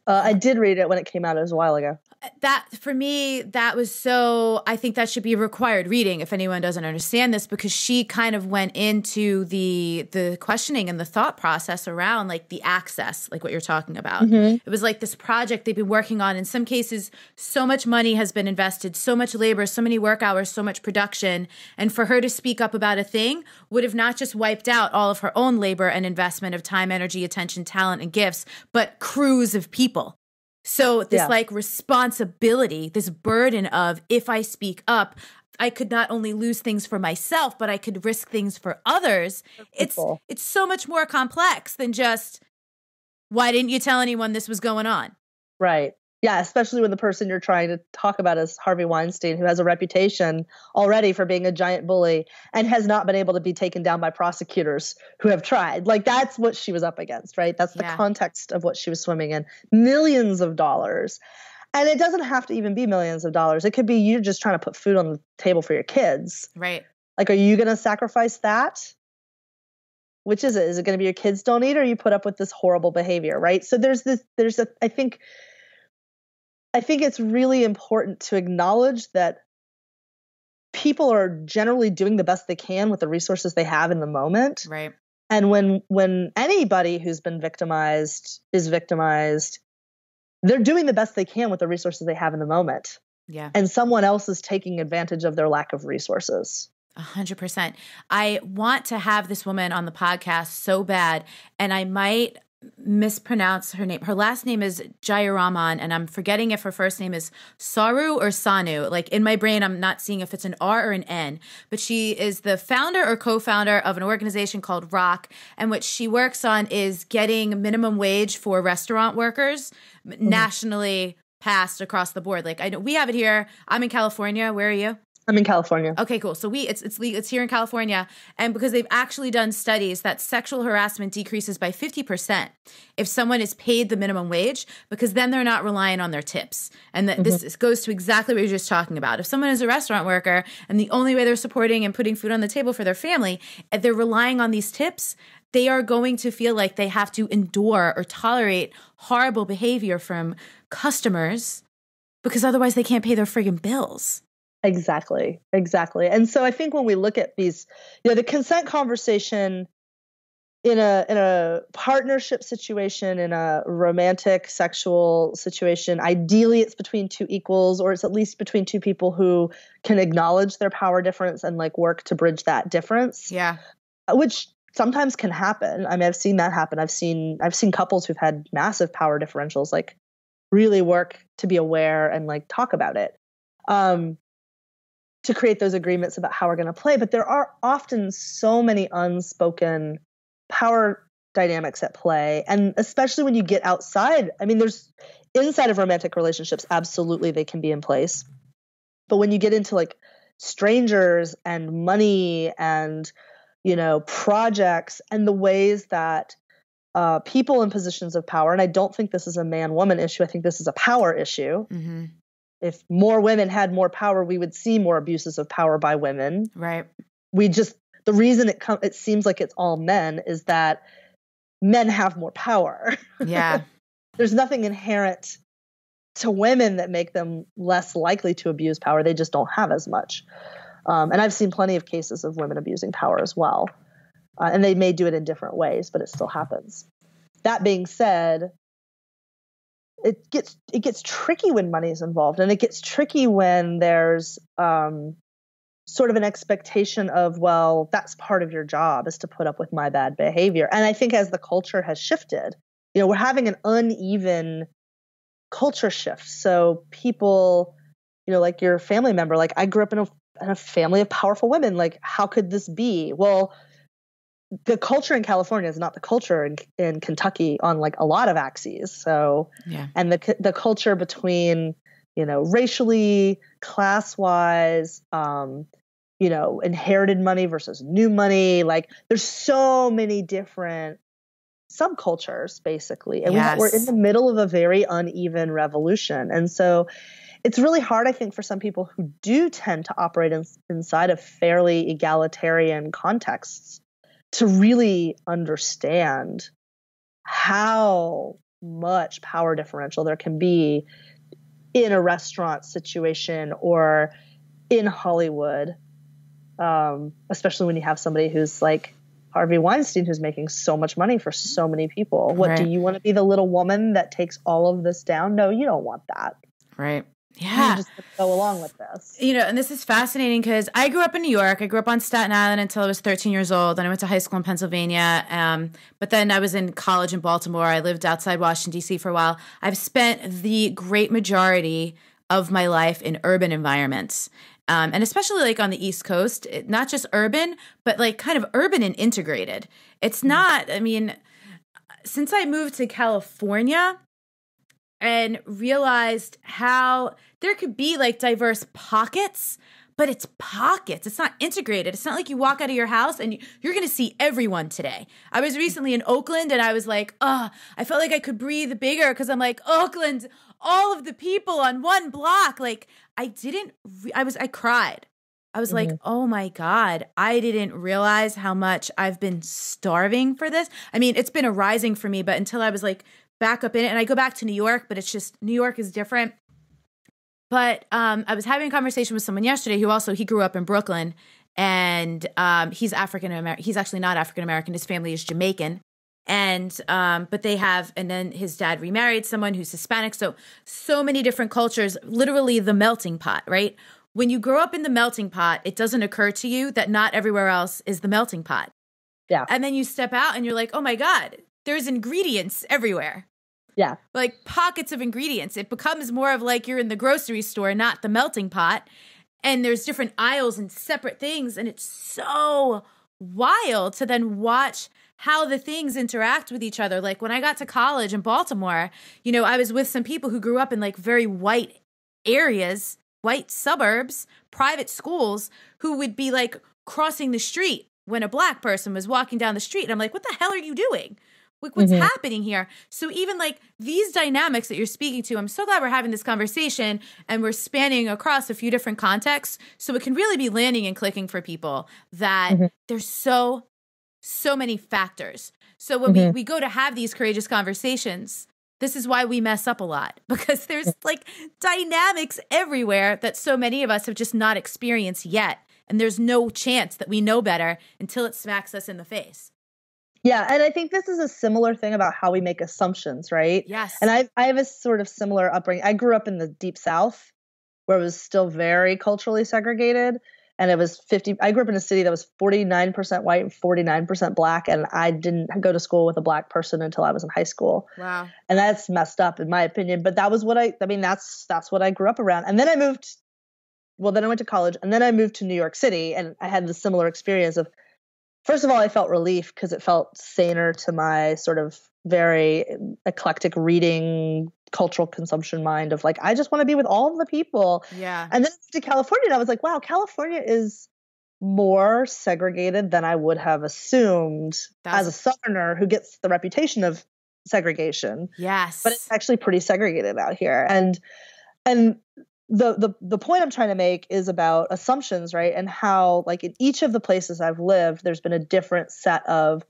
I did read it when it came out. It was a while ago. That, for me, that was so, I think that should be required reading if anyone doesn't understand this, because she kind of went into the questioning and the thought process around, like, the access, like what you're talking about. It was like this project they've been working on. In some cases, so much money has been invested, so much labor, so many work hours, so much production. And for her to speak up about a thing would have not just wiped out all of her own labor and investment of time, energy, attention, talent, and gifts, but crews of people. So this like responsibility, this burden of, if I speak up, I could not only lose things for myself, but I could risk things for others. It's so much more complex than just, why didn't you tell anyone this was going on? Right. Yeah, especially when the person you're trying to talk about is Harvey Weinstein, who has a reputation already for being a giant bully and has not been able to be taken down by prosecutors who have tried. Like, that's what she was up against, right? That's the context of what she was swimming in. Millions of dollars. And it doesn't have to even be millions of dollars. It could be you just trying to put food on the table for your kids. Right. Like, are you going to sacrifice that? Which is it? Is it going to be your kids don't eat, or you put up with this horrible behavior, right? So I think it's really important to acknowledge that people are generally doing the best they can with the resources they have in the moment. Right. And when anybody who's been victimized is victimized, they're doing the best they can with the resources they have in the moment. Yeah. And someone else is taking advantage of their lack of resources. 100%. I want to have this woman on the podcast so bad, and I might mispronounce her name. Her last name is Jayaraman, and I'm forgetting if her first name is Saru or Sanu. Like, in my brain, I'm not seeing if it's an R or an N, but she is the founder or co-founder of an organization called ROC, and what she works on is getting minimum wage for restaurant workers nationally passed across the board. Like, I know we have it here. I'm in California. Where are you? I'm in California. Okay, cool. So it's here in California, and because they've actually done studies that sexual harassment decreases by 50% if someone is paid the minimum wage, because then they're not relying on their tips. And this goes to exactly what you're just talking about. If someone is a restaurant worker and the only way they're supporting and putting food on the table for their family, and they're relying on these tips, they are going to feel like they have to endure or tolerate horrible behavior from customers, because otherwise they can't pay their friggin' bills. Exactly. And so I think when we look at these, the consent conversation in a partnership situation, in a romantic sexual situation, ideally it's between two equals, or it's at least between two people who can acknowledge their power difference and like work to bridge that difference. Yeah. Which sometimes can happen. I mean, I've seen that happen. I've seen couples who've had massive power differentials like really work to be aware and like talk about it. To create those agreements about how we're going to play. But there are often so many unspoken power dynamics at play. And especially when you get outside, I mean, there's inside of romantic relationships, absolutely they can be in place. But when you get into like strangers and money and, projects and the ways that people in positions of power, and I don't think this is a man-woman issue, I think this is a power issue. Mm-hmm. If more women had more power, we would see more abuses of power by women. Right. The reason it seems like it's all men is that men have more power. Yeah. There's nothing inherent to women that make them less likely to abuse power. They just don't have as much. And I've seen plenty of cases of women abusing power as well. And they may do it in different ways, but it still happens. That being said, it gets tricky when money is involved, and it gets tricky when there's sort of an expectation of, well, that's part of your job is to put up with my bad behavior. And I think as the culture has shifted, we're having an uneven culture shifts. So people, like your family member, like I grew up in a family of powerful women. Like, how could this be? Well, the culture in California is not the culture in Kentucky on like a lot of axes. So, and the culture between, racially, class wise, inherited money versus new money. Like there's so many different subcultures basically. And we're in the middle of a very uneven revolution. And so it's really hard, I think, for some people who do tend to operate inside of fairly egalitarian contexts to really understand how much power differential there can be in a restaurant situation or in Hollywood, especially when you have somebody who's like Harvey Weinstein, who's making so much money for so many people. What, do you want to be the little woman that takes all of this down? No, you don't want that. Right. Yeah. You just go along with this. And this is fascinating because I grew up in New York. I grew up on Staten Island until I was 13 years old. And I went to high school in Pennsylvania. But then I was in college in Baltimore. I lived outside Washington, D.C. for a while. I've spent the great majority of my life in urban environments. And especially like on the East Coast, not just urban, but like kind of urban and integrated. It's not, since I moved to California and realized how there could be like diverse pockets, but it's pockets. It's not integrated. It's not like you walk out of your house and you're going to see everyone today. I was recently in Oakland and I was like, I felt like I could breathe bigger because I'm like, Oakland, all of the people on one block. Like I cried. I was like, oh my God, I didn't realize how much I've been starving for this. It's been a rising for me, but until I was like back up in it, and I go back to New York, but it's just New York is different. But I was having a conversation with someone yesterday who he grew up in Brooklyn, and he's African American. He's actually not African American. His family is Jamaican, and but and then his dad remarried someone who's Hispanic. So many different cultures, literally the melting pot, right? When you grow up in the melting pot, it doesn't occur to you that not everywhere else is the melting pot. Yeah, and then you step out and you're like, oh my God, there's ingredients everywhere. Yeah. Like pockets of ingredients. It becomes more of like you're in the grocery store, not the melting pot. And there's different aisles and separate things. And it's so wild to then watch how the things interact with each other. Like when I got to college in Baltimore, I was with some people who grew up in like very white areas, white suburbs, private schools, who would be like crossing the street when a black person was walking down the street. And I'm like, what the hell are you doing? Like, what's happening here? So even like these dynamics that you're speaking to, I'm so glad we're having this conversation and we're spanning across a few different contexts. So it can really be landing and clicking for people that there's so many factors. So when we go to have these courageous conversations, this is why we mess up a lot, because there's like dynamics everywhere that so many of us have just not experienced yet. And there's no chance that we know better until it smacks us in the face. Yeah. And I think this is a similar thing about how we make assumptions, right? Yes. And I have a sort of similar upbringing. I grew up in the Deep South, where it was still very culturally segregated. And it was I grew up in a city that was 49% white and 49% black. And I didn't go to school with a black person until I was in high school. Wow. And that's messed up in my opinion. But that was what that's what I grew up around. And then I went to college, and then I moved to New York City, and I had the similar experience of, first of all, I felt relief because it felt saner to my sort of very eclectic reading, cultural consumption mind of like, I just want to be with all of the people. Yeah. And then to California, and I was like, wow, California is more segregated than I would have assumed as a Southerner who gets the reputation of segregation. Yes. But it's actually pretty segregated out here. And the point I'm trying to make is about assumptions, right? And how, like, in each of the places I've lived, there's been a different set of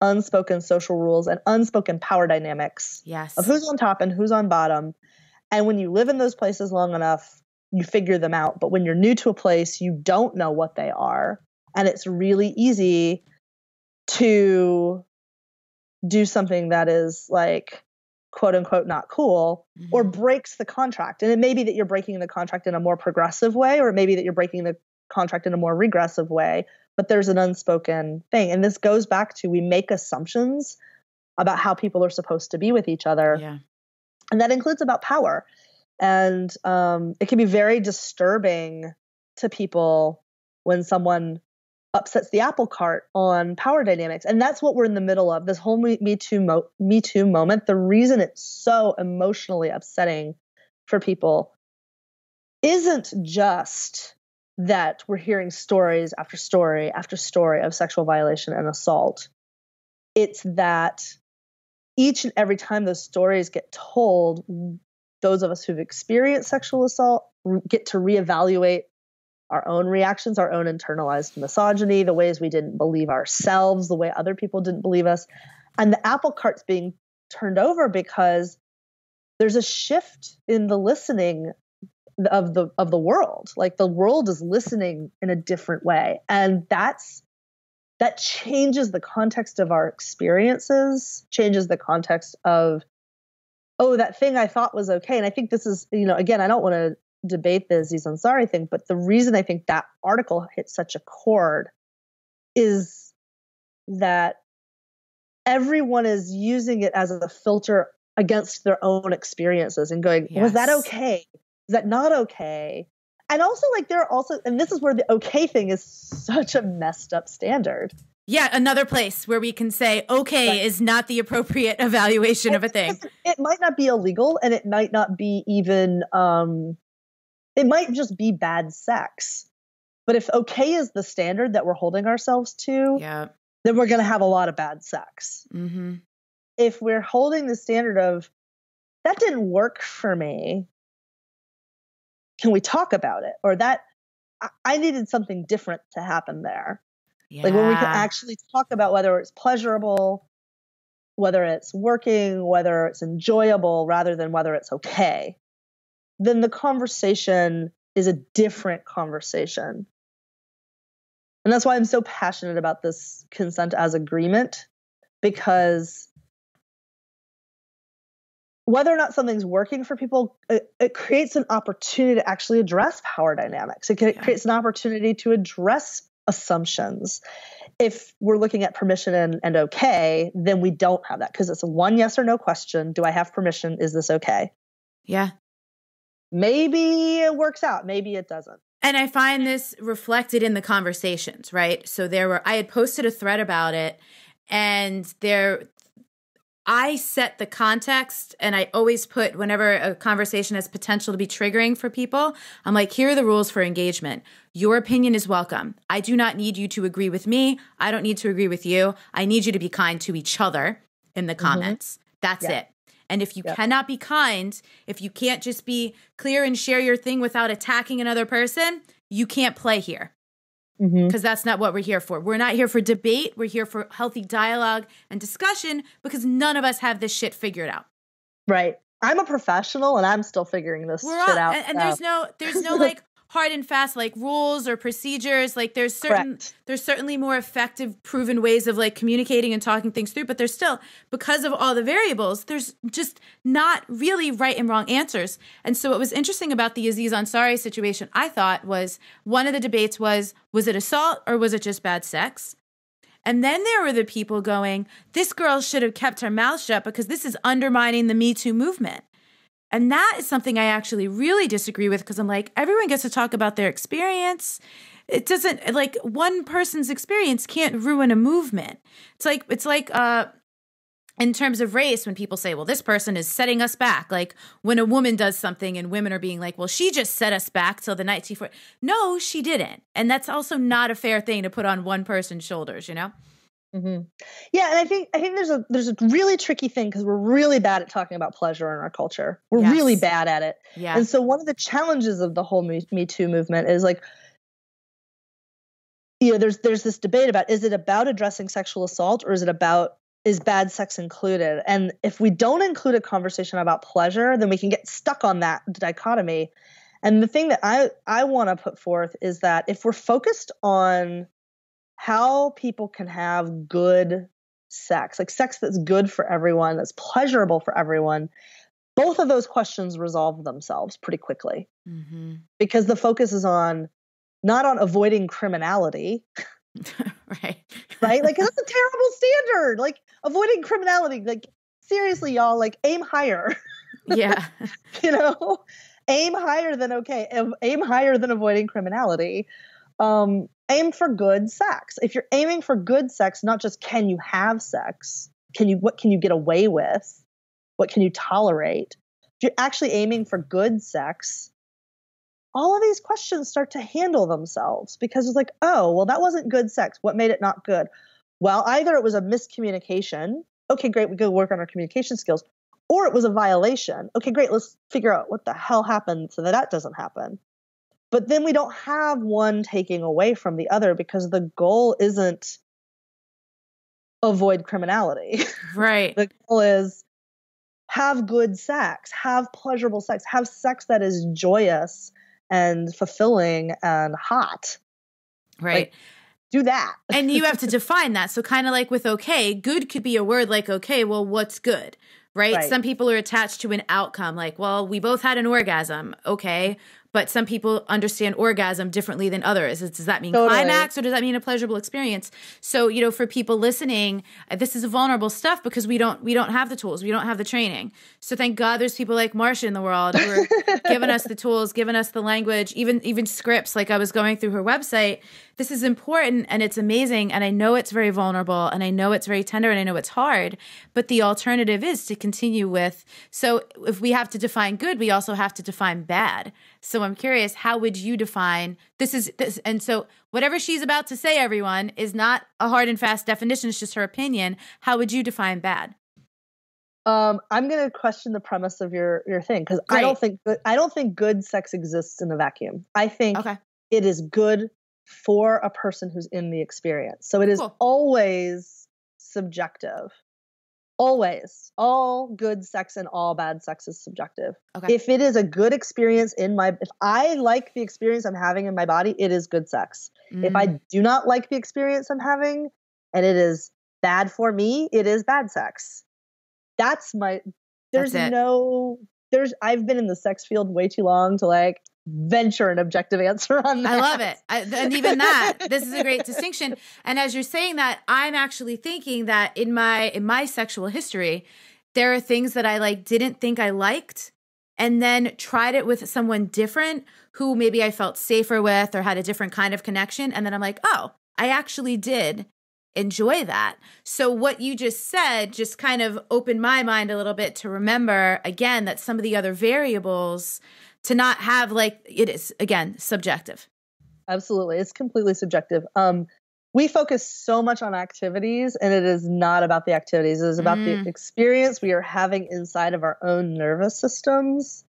unspoken social rules and unspoken power dynamics of who's on top and who's on bottom. And when you live in those places long enough, you figure them out. But when you're new to a place, you don't know what they are. And it's really easy to do something that is like, quote unquote, not cool, or breaks the contract. And it may be that you're breaking the contract in a more progressive way, or it may be that you're breaking the contract in a more regressive way, but there's an unspoken thing. And this goes back to, we make assumptions about how people are supposed to be with each other. Yeah. And that includes about power. And it can be very disturbing to people when someone upsets the apple cart on power dynamics. And that's what we're in the middle of, this whole Me Too moment. The reason it's so emotionally upsetting for people isn't just that we're hearing stories after story after story of sexual violation and assault. It's that each and every time those stories get told, those of us who've experienced sexual assault get to reevaluate our own reactions, our own internalized misogyny, the ways we didn't believe ourselves, the way other people didn't believe us. And the apple cart's being turned over because there's a shift in the listening of the world. Like the world is listening in a different way. And that changes the context of our experiences, changes the context of, oh, that thing I thought was okay. And I think this is, again, I don't want to debate the Aziz Ansari thing, but the reason I think that article hit such a chord is that everyone is using it as a filter against their own experiences and going, was that okay? Is that not okay? And also, and this is where the okay thing is such a messed up standard. Yeah, another place where we can say okay is not the appropriate evaluation of a thing. It might not be illegal, and it might not be even it might just be bad sex. But if okay is the standard that we're holding ourselves to, then we're going to have a lot of bad sex. Mm-hmm. If we're holding the standard of, that didn't work for me, can we talk about it? Or that I needed something different to happen there. Yeah. Like when we can actually talk about whether it's pleasurable, whether it's working, whether it's enjoyable, rather than whether it's okay, then the conversation is a different conversation. And that's why I'm so passionate about this consent as agreement, because whether or not something's working for people, it creates an opportunity to actually address power dynamics. It creates an opportunity to address assumptions. If we're looking at permission and okay, then we don't have that, because it's a one yes or no question. Do I have permission? Is this okay? Yeah. Maybe it works out. Maybe it doesn't. And I find this reflected in the conversations, right? So I had posted a thread about it, and I set the context, and I always put, whenever a conversation has potential to be triggering for people, I'm like, here are the rules for engagement. Your opinion is welcome. I do not need you to agree with me. I don't need to agree with you. I need you to be kind to each other in the comments. That's it. And if you cannot be kind, if you can't just be clear and share your thing without attacking another person, you can't play here. Because that's not what we're here for. We're not here for debate. We're here for healthy dialogue and discussion, because none of us have this shit figured out. Right. I'm a professional, and I'm still figuring this shit out. And there's no like hard and fast like rules or procedures. Like there's certainly more effective proven ways of like communicating and talking things through, but there's still, because of all the variables, there's just not really right and wrong answers. And so what was interesting about the Aziz Ansari situation, I thought, was one of the debates was it assault or was it just bad sex? And then there were the people going, this girl should have kept her mouth shut because this is undermining the Me Too movement. And that is something I actually really disagree with, because I'm like, everyone gets to talk about their experience. It doesn't, like, one person's experience can't ruin a movement. It's like in terms of race, when people say, well, this person is setting us back, like when a woman does something and women are being like, well, she just set us back till the night before. No, she didn't. And that's also not a fair thing to put on one person's shoulders, you know? Mm-hmm. Yeah, and I think there's a really tricky thing, because we're really bad at talking about pleasure in our culture. We're really bad at it. Yeah. And so one of the challenges of the whole Me Too movement is like, there's this debate about, is it about addressing sexual assault, or is bad sex included? And if we don't include a conversation about pleasure, then we can get stuck on that dichotomy. And the thing that I want to put forth is that if we're focused on how people can have good sex, like sex that's good for everyone, that's pleasurable for everyone, both of those questions resolve themselves pretty quickly. Because the focus is not on avoiding criminality. Right. Like, that's a terrible standard. Like, avoiding criminality, like, seriously, y'all, like, aim higher. Yeah. You know, aim higher than okay. Aim higher than avoiding criminality. Aim for good sex. If you're aiming for good sex, not just can you have sex, what can you get away with? What can you tolerate? If you're actually aiming for good sex, all of these questions start to handle themselves, because it's like, oh, well, that wasn't good sex. What made it not good? Well, either it was a miscommunication. Okay, great. We go work on our communication skills. Or it was a violation. Okay, great. Let's figure out what the hell happened so that doesn't happen. But then we don't have one taking away from the other, because the goal isn't avoid criminality. Right. The goal is have good sex, have pleasurable sex, have sex that is joyous and fulfilling and hot. Right. Like, do that. And you have to define that. So kind of like with okay, good could be a word like, okay, well, what's good? Right? Some people are attached to an outcome, like, well, we both had an orgasm. Okay. But some people understand orgasm differently than others. Does that mean climax, or does that mean a pleasurable experience? So, you know, for people listening, this is vulnerable stuff because we don't have the tools. We don't have the training. So thank God there's people like Marcia in the world who are giving us the tools, giving us the language, even scripts. Like I was going through her website. This is important and it's amazing. And I know it's very vulnerable and I know it's very tender and I know it's hard. But the alternative is to continue with. So if we have to define good, we also have to define bad. So I'm curious, how would you define this? And so whatever she's about to say, everyone, is not a hard and fast definition. It's just her opinion. How would you define bad? I'm going to question the premise of your thing, because I don't think good sex exists in a vacuum. I think it is good for a person who's in the experience. So it is always subjective. Always. All good sex and all bad sex is subjective. Okay. If it is a good experience if I like the experience I'm having in my body, it is good sex. If I do not like the experience I'm having and it is bad for me, it is bad sex. I've been in the sex field way too long to like venture an objective answer on that. I love it. And even that, this is a great distinction. And as you're saying that, I'm actually thinking that in my sexual history, there are things that I didn't think I liked, and then tried it with someone different who maybe I felt safer with or had a different kind of connection. And then I'm like, oh, I actually did enjoy that. So what you just said just kind of opened my mind a little bit to remember again that some of the other variables to not have it is, again, subjective. Absolutely. It's completely subjective. We focus so much on activities, and it is not about the activities. It is about the experience we are having inside of our own nervous systems.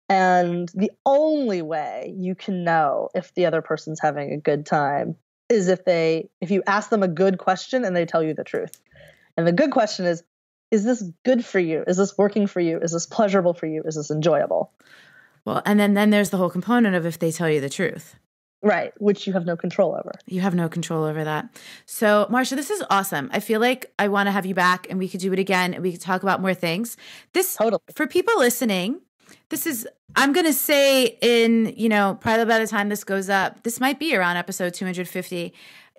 And the only way you can know if the other person's having a good time is if you ask them a good question and they tell you the truth. And the good question is this good for you? Is this working for you? Is this pleasurable for you? Is this enjoyable? Well, and then there's the whole component of if they tell you the truth. Right, which you have no control over. You have no control over that. So, Marcia, this is awesome. I feel like I want to have you back and we could do it again and we could talk about more things. Totally. For people listening, I'm going to say probably by the time this goes up, this might be around episode 250.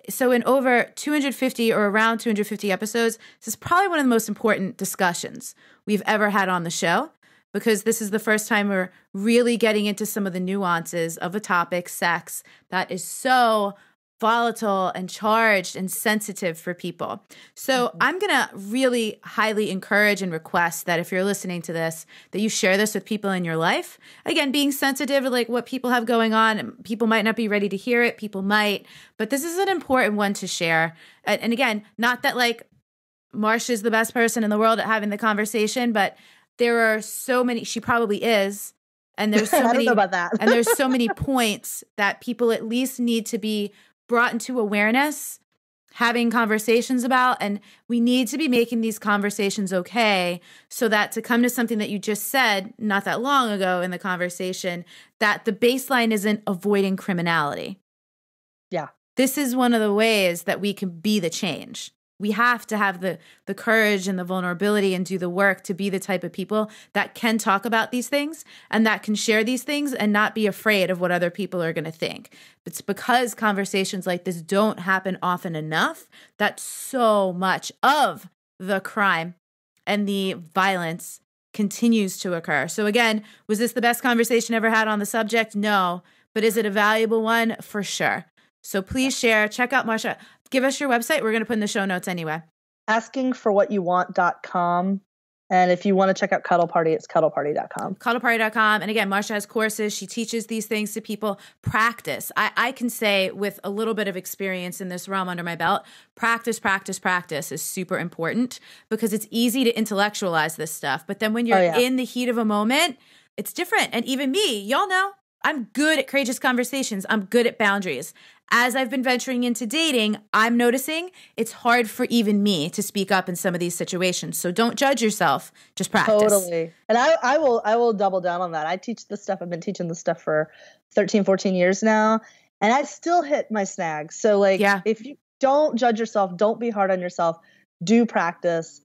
So in over 250 or around 250 episodes, this is probably one of the most important discussions we've ever had on the show, because this is the first time we're really getting into some of the nuances of a topic, sex, that is so volatile and charged and sensitive for people. So I'm going to really highly encourage and request that if you're listening to this, that you share this with people in your life. Again, being sensitive to what people have going on. People might not be ready to hear it. People might, but this is an important one to share. And again, not that Marcia is the best person in the world at having the conversation, but there are so many, she probably is. And there's so many, I don't know about that. And there's so many points that people at least need to be brought into awareness, having conversations about, and we need to be making these conversations okay, so that to come to something that you just said not that long ago in the conversation, that the baseline isn't avoiding criminality. Yeah. This is one of the ways that we can be the change. We have to have the courage and the vulnerability and do the work to be the type of people that can talk about these things and that can share these things and not be afraid of what other people are going to think. It's because conversations like this don't happen often enough that so much of the crime and the violence continues to occur. So again, was this the best conversation ever had on the subject? No. But is it a valuable one? For sure. So please share. Check out Marcia. Give us your website. We're going to put in the show notes anyway. Askingforwhatyouwant.com. And if you want to check out Cuddle Party, it's cuddleparty.com. Cuddleparty.com. And again, Marcia has courses. She teaches these things to people. Practice. I can say with a little bit of experience in this realm under my belt, practice is super important because it's easy to intellectualize this stuff. But then when you're in the heat of a moment, it's different. And even me, y'all know, I'm good at courageous conversations. I'm good at boundaries. As I've been venturing into dating, I'm noticing it's hard for even me to speak up in some of these situations. So don't judge yourself. Just practice. Totally. And I will double down on that. I teach this stuff. I've been teaching this stuff for 13, 14 years now. And I still hit my snags. So if you don't judge yourself, don't be hard on yourself, do practice,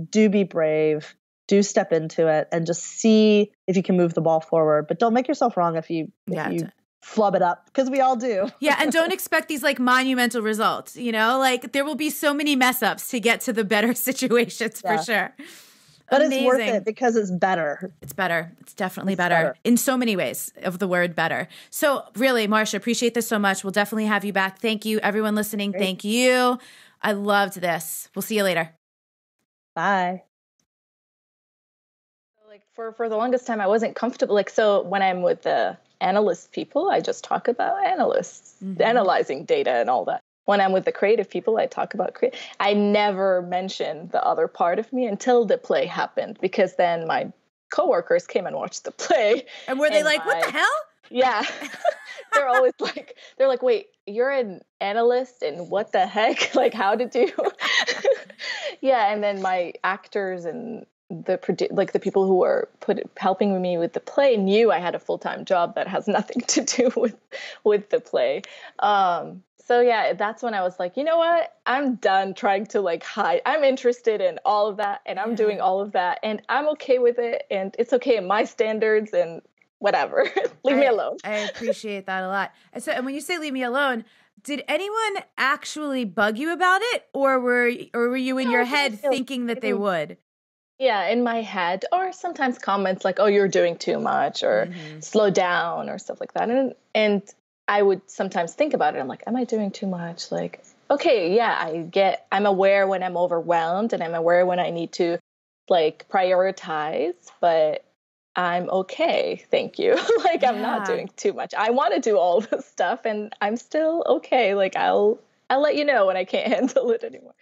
do be brave, do step into it and just see if you can move the ball forward. But don't make yourself wrong if you flub it up, because we all do. Yeah, and don't expect these monumental results, there will be so many mess ups to get to the better situations for sure. But It's worth it because it's better. It's better. It's definitely better in so many ways of the word better. So really, Marcia, appreciate this so much. We'll definitely have you back. Thank you. Everyone listening, Thank you. I loved this. We'll see you later. Bye. For the longest time, I wasn't comfortable. So when I'm with the analyst people, I just talk about analysts, analyzing data and all that. When I'm with the creative people, I talk about creative. I never mentioned the other part of me until the play happened, because then my coworkers came and watched the play. And were they what the hell? Yeah. They're always they're like, wait, you're an analyst and what the heck? How did you? Yeah. And then my actors and the people who were helping me with the play knew I had a full-time job that has nothing to do with the play. So yeah, that's when I was like, you know what? I'm done trying to hide. I'm interested in all of that, and I'm doing all of that, and I'm okay with it, and it's okay in my standards, and whatever. Leave me alone. I appreciate that a lot. And when you say leave me alone, did anyone actually bug you about it, or were you in your head thinking that they would? Yeah, in my head, or sometimes comments like, oh, you're doing too much, or slow down, or stuff like that. And I would sometimes think about it. I'm like, am I doing too much? Okay, yeah, I'm aware when I'm overwhelmed, and I'm aware when I need to prioritize, but I'm okay. Thank you. I'm not doing too much. I want to do all this stuff, and I'm still okay. I'll let you know when I can't handle it anymore.